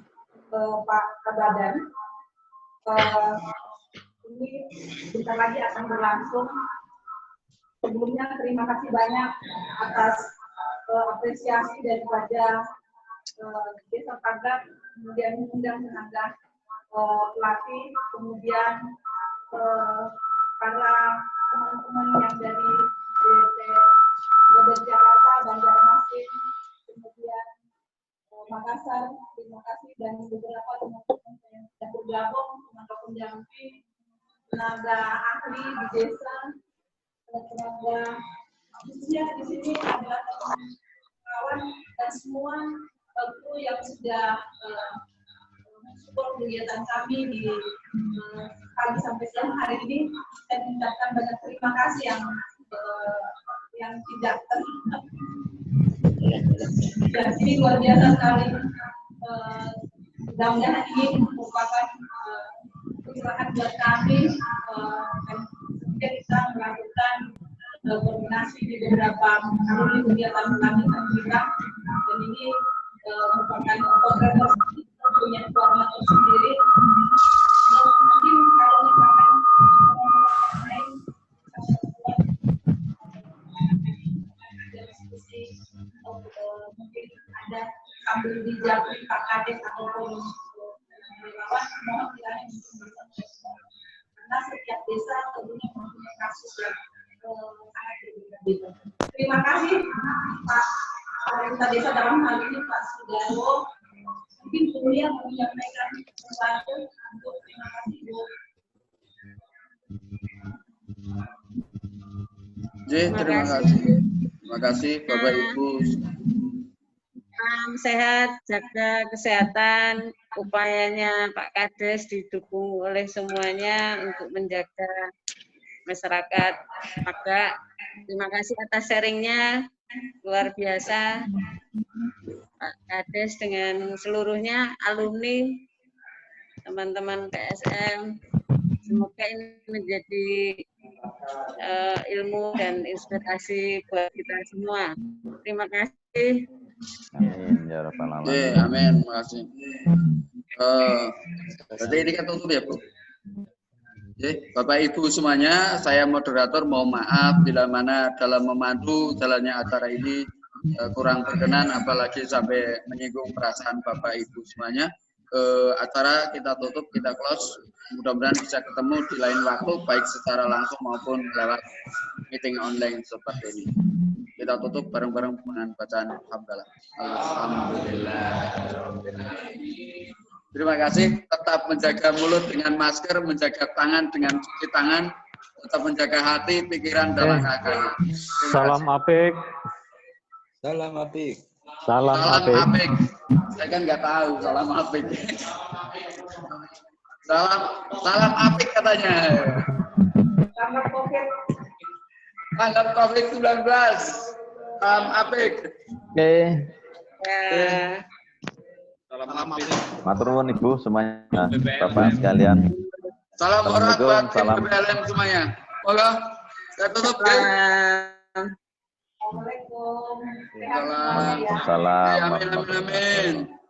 Pak Kabadan. Ini bentar lagi akan berlangsung. Sebelumnya terima kasih banyak atas apresiasi daripada Desa Pagat, kemudian mengundang tenaga pelatih, kemudian para teman-teman yang dari Jakarta, Banjarmasin, kemudian Makassar, terima kasih, dan beberapa teman-teman yang sudah bergabung, tenaga pendamping, tenaga ahli di desa, tenaga khususnya di sini adalah kawan dan semua kru yang sudah mensupport kegiatan kami di pagi sampai siang hari ini. Saya mengucapkan banyak terima kasih yang tidak terhitung. Dan ini luar biasa sekali. Mudah-mudahan ini merupakan pencerahan buat kami dan kita melakukan koordinasi di beberapa kegiatan kami dan ini merupakan program punya format sendiri. Mungkin kalau misalkan lain mungkin ada sambil dijawab Pak Kades ataupun relawan, mohon kiranya karena setiap desa tentunya mempunyai kasus yang sangat berbeda. Terima kasih Pak Pemerintah Desa dalam hal ini Pak Sudarwo. Mungkin beliau menyampaikan sesuatu untuk terima kasih Bu. Terima kasih. Terima kasih Bapak Ibu. Salam sehat, jaga kesehatan. Upayanya Pak Kades didukung oleh semuanya untuk menjaga masyarakat Paga. Terima kasih atas sharingnya, luar biasa. Pak Kades dengan seluruhnya, alumni, teman-teman PSM. Semoga ini menjadi ilmu dan inspirasi buat kita semua. Terima kasih. Amin ya rabbal alamin. Amin, terima kasih. Berarti ini kan tutup ya Bu. Bapak Ibu semuanya, saya moderator mohon maaf bila mana dalam memandu jalannya acara ini kurang berkenan, apalagi sampai menyinggung perasaan Bapak Ibu semuanya. Acara kita tutup, kita close. Mudah-mudahan bisa ketemu di lain waktu, baik secara langsung maupun lewat meeting online seperti ini. Kita tutup bareng-bareng dengan bacaan hamdalah. Alhamdulillah. Terima kasih. Tetap menjaga mulut dengan masker, menjaga tangan dengan cuci tangan, tetap menjaga hati, pikiran, dan langkah-langkah. Salam apik. Salam apik. Salam apik. Apik. Saya kan nggak tahu salam apik. Salam apik katanya. Tanggap COVID-19. Salam apik. Oke. Ya. Salam apik. Matur nuwun Ibu semuanya, Bapak sekalian. Salam hormat buat tim Salam. PLN semuanya. Moga saya tutup ya. Assalamualaikum. Salam. Salam. Amin amin amin.